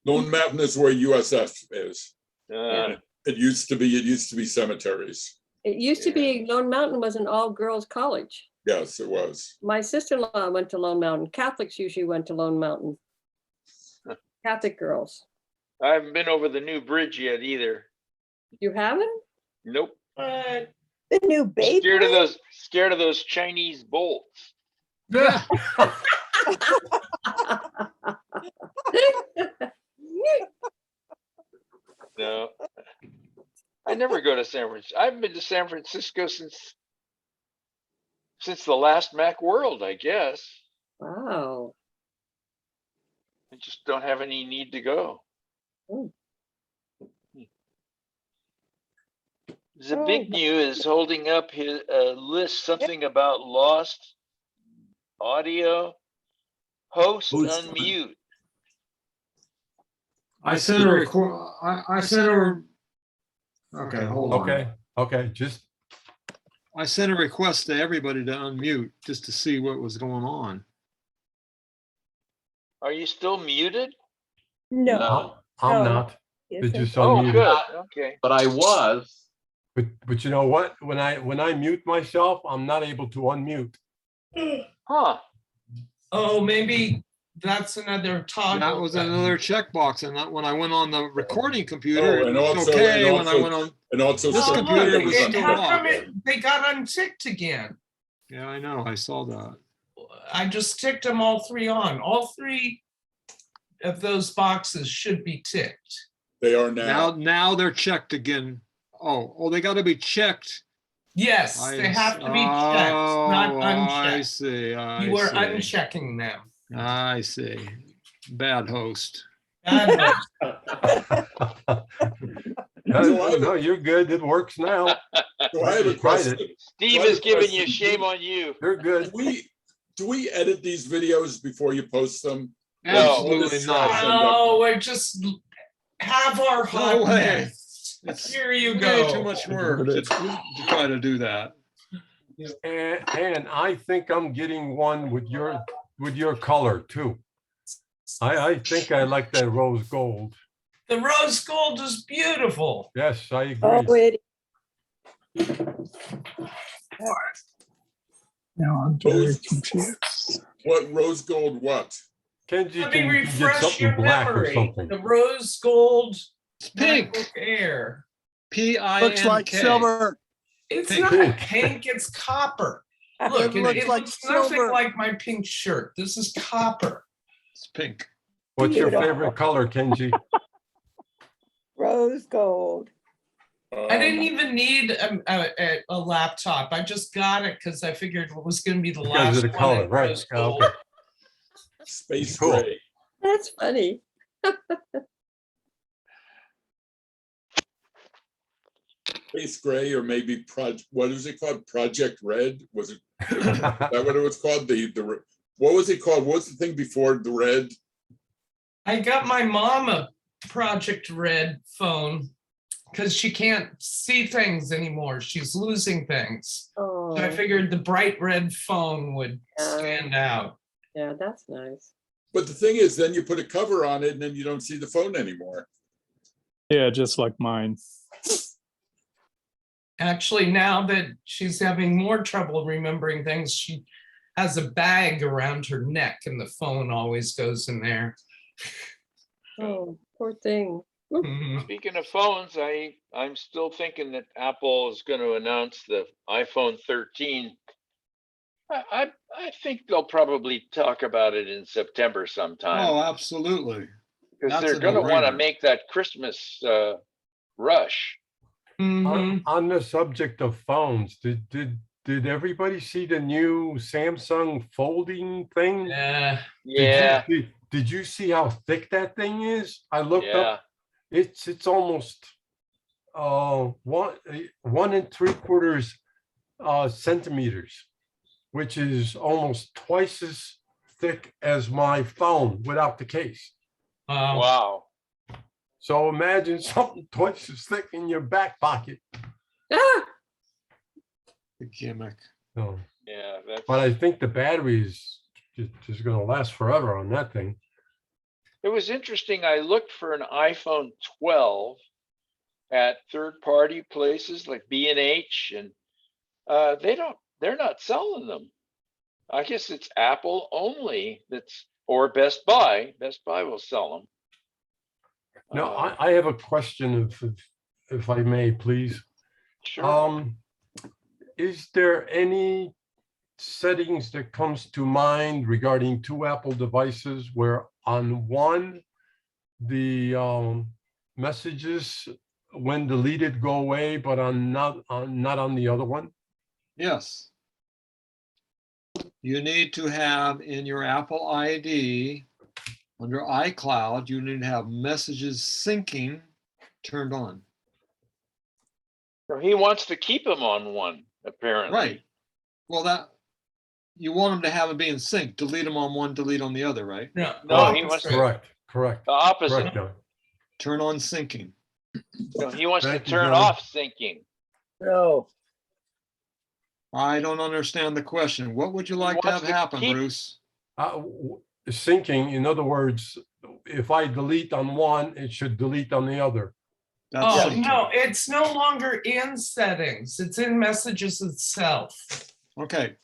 Lone Mountain is where USF is. Yeah. It used to be cemeteries. It used to be Lone Mountain was an all-girls college. Yes, it was. My sister-in-law went to Lone Mountain. Catholics usually went to Lone Mountain. Catholic girls. I haven't been over the new bridge yet either. You haven't? Nope. The new baby. Scared of those Chinese bolts. No. I never go to San Francisco. I haven't been to San Francisco since the last Mac World, I guess. Wow. I just don't have any need to go. Zabignew is holding up his list, something about lost audio. Host Host. unmute. I sent a I sent a. Okay, hold on. Okay, just I sent a request to everybody to unmute just to see what was going on. Are you still muted? No. I'm No, not. isn't. Did just Oh, unmute. good. Okay. But I was. But you know what? When I mute myself, I'm not able to unmute. Huh. Oh, maybe that's another toggle. That was button. another checkbox, and when I went on the recording computer, Oh, it was okay. When I went on and also this Oh, computer, look, it was and still how come locked. they got unticked again? Yeah, I know. I saw that. I just ticked them all three on. All three of those boxes should be ticked. They are now. Now they're checked again. Oh, they got to be checked. Yes, they have to be checked, not unchecked. I see. You were unchecking them. I see. Bad host. Bad host. No, you're good. It works now. So I have a question. Steve is giving you shame on you. You're good. Do we edit these videos before you post them? Absolutely not. No, we just have our hot No way. mess. Here you Way go. too much work to try to do that. And I think I'm getting one with your color too. I think I like that rose gold. The rose gold is beautiful. Yes, I agree. Oh, it. Now I'm very confused. What rose gold? What? Kenji, Let me can you get refresh something your black or memory. something? The rose gold Pink. MacBook Air. PINK. Looks like silver. It's Pink. not pink, it's copper. Look, It looks like looks nothing silver. like my pink shirt. This is copper. It's pink. What's your Beautiful. favorite color, Kenji? Rose gold. I didn't even need a laptop. I just got it because I figured it was going to be the Because last of the one color, in right? rose Yeah, gold. okay. Space Cool. gray. That's funny. Space gray, or maybe what is it called? Project Red? Was it that what it was called? What was it called? What was the thing before the red? I got my mom a Project Red phone because she can't see things anymore. She's losing things. Oh, So I figured the bright red phone would stand out. yeah, that's nice. But the thing is, then you put a cover on it and then you don't see the phone anymore. Yeah, just like mine. Actually, now that she's having more trouble remembering things, she has a bag around her neck and the phone always goes in there. Oh, poor thing. Mhm. Speaking of phones, I'm still thinking that Apple is going to announce the iPhone 13. I think they'll probably talk about it in September sometime. Oh, absolutely. Because That's they're a going to want to no-brainer. make that Christmas rush. On the subject of phones, did everybody see the new Samsung folding thing? Yeah. Yeah. Did you see how thick that thing is? I looked Yeah. up. It's almost 1 1¾ centimeters, which is almost twice as thick as my phone without the case. Wow. So imagine something twice as thick in your back pocket. The gimmick. So, Yeah. That's, but I think the battery is just going to last forever on that thing. it was interesting. I looked for an iPhone 12 at third-party places like B&H, and they're not selling them. I guess it's Apple only or Best Buy. Best Buy will sell them. Now, I have a question, if I may, please. Sure. Is there any settings that comes to mind regarding two Apple devices where on one, the messages when deleted go away, but not on the other one? Yes. You need to have in your Apple ID, under iCloud, you need to have messages syncing turned on. So he wants to keep them on one, apparently. Right. Well, you want them to have them be in sync, delete them on one, delete on the other, right? No, No, he wants Correct, correct. the opposite. Correct, John. Turn on syncing. No, he wants to Thank you, turn John. off syncing. No. I don't understand the question. What would you like to wants have to happen, keep- Bruce? Syncing, in other words, if I delete on one, it should delete on the other. That's Oh, syncing. no, it's no longer in settings. It's in messages itself. Okay,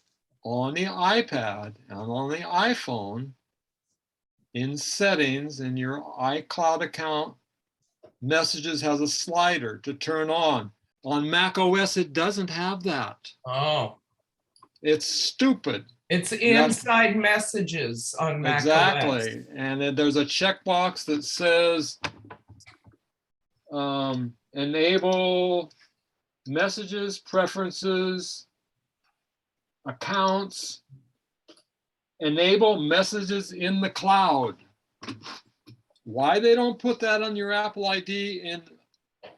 on the iPad and on the iPhone, in settings in your iCloud account, messages has a slider to turn on. On Mac OS, it doesn't have that. Oh, It's stupid. it's You have- inside messages on Mac OS. Exactly. And then there's a checkbox that says enable messages, preferences, accounts, enable messages in the cloud. Why they don't put that on your Apple ID in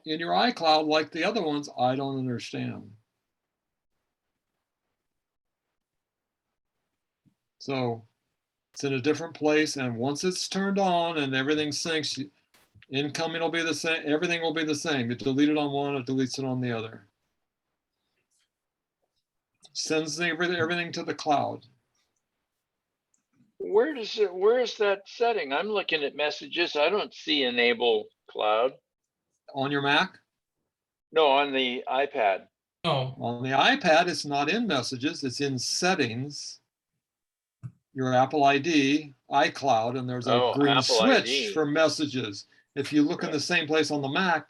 your iCloud like the other ones, I don't understand. So it's in a different place, and once it's turned on and everything syncs, incoming will be the same, everything will be the same. You delete it on one, it deletes it on the other. Sends everything to the cloud. Where is that setting? I'm looking at messages. I don't see enable cloud. On your Mac? No, on the iPad. Oh, On the iPad, it's not in messages, it's in settings. Your Apple ID, iCloud, and there's a Oh, green Apple switch ID. for messages. If you look in the same place on the Mac,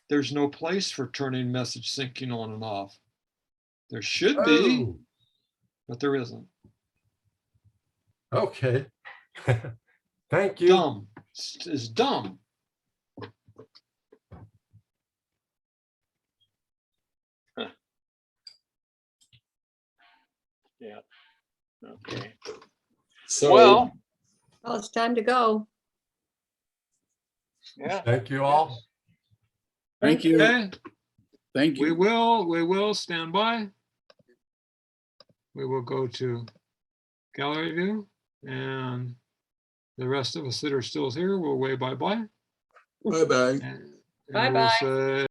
there's no place for turning message syncing on and off. There should be, Oh, but there isn't. okay. Thank you. Dumb. It's dumb. Yeah. Okay. So, Well, Well, it's time to go. yeah. Thank you all. Thank you. Okay, Thank we you. will stand by. We will go to gallery view, and the rest of us that are still here will wave bye-bye. bye-bye. And we'll Bye-bye. say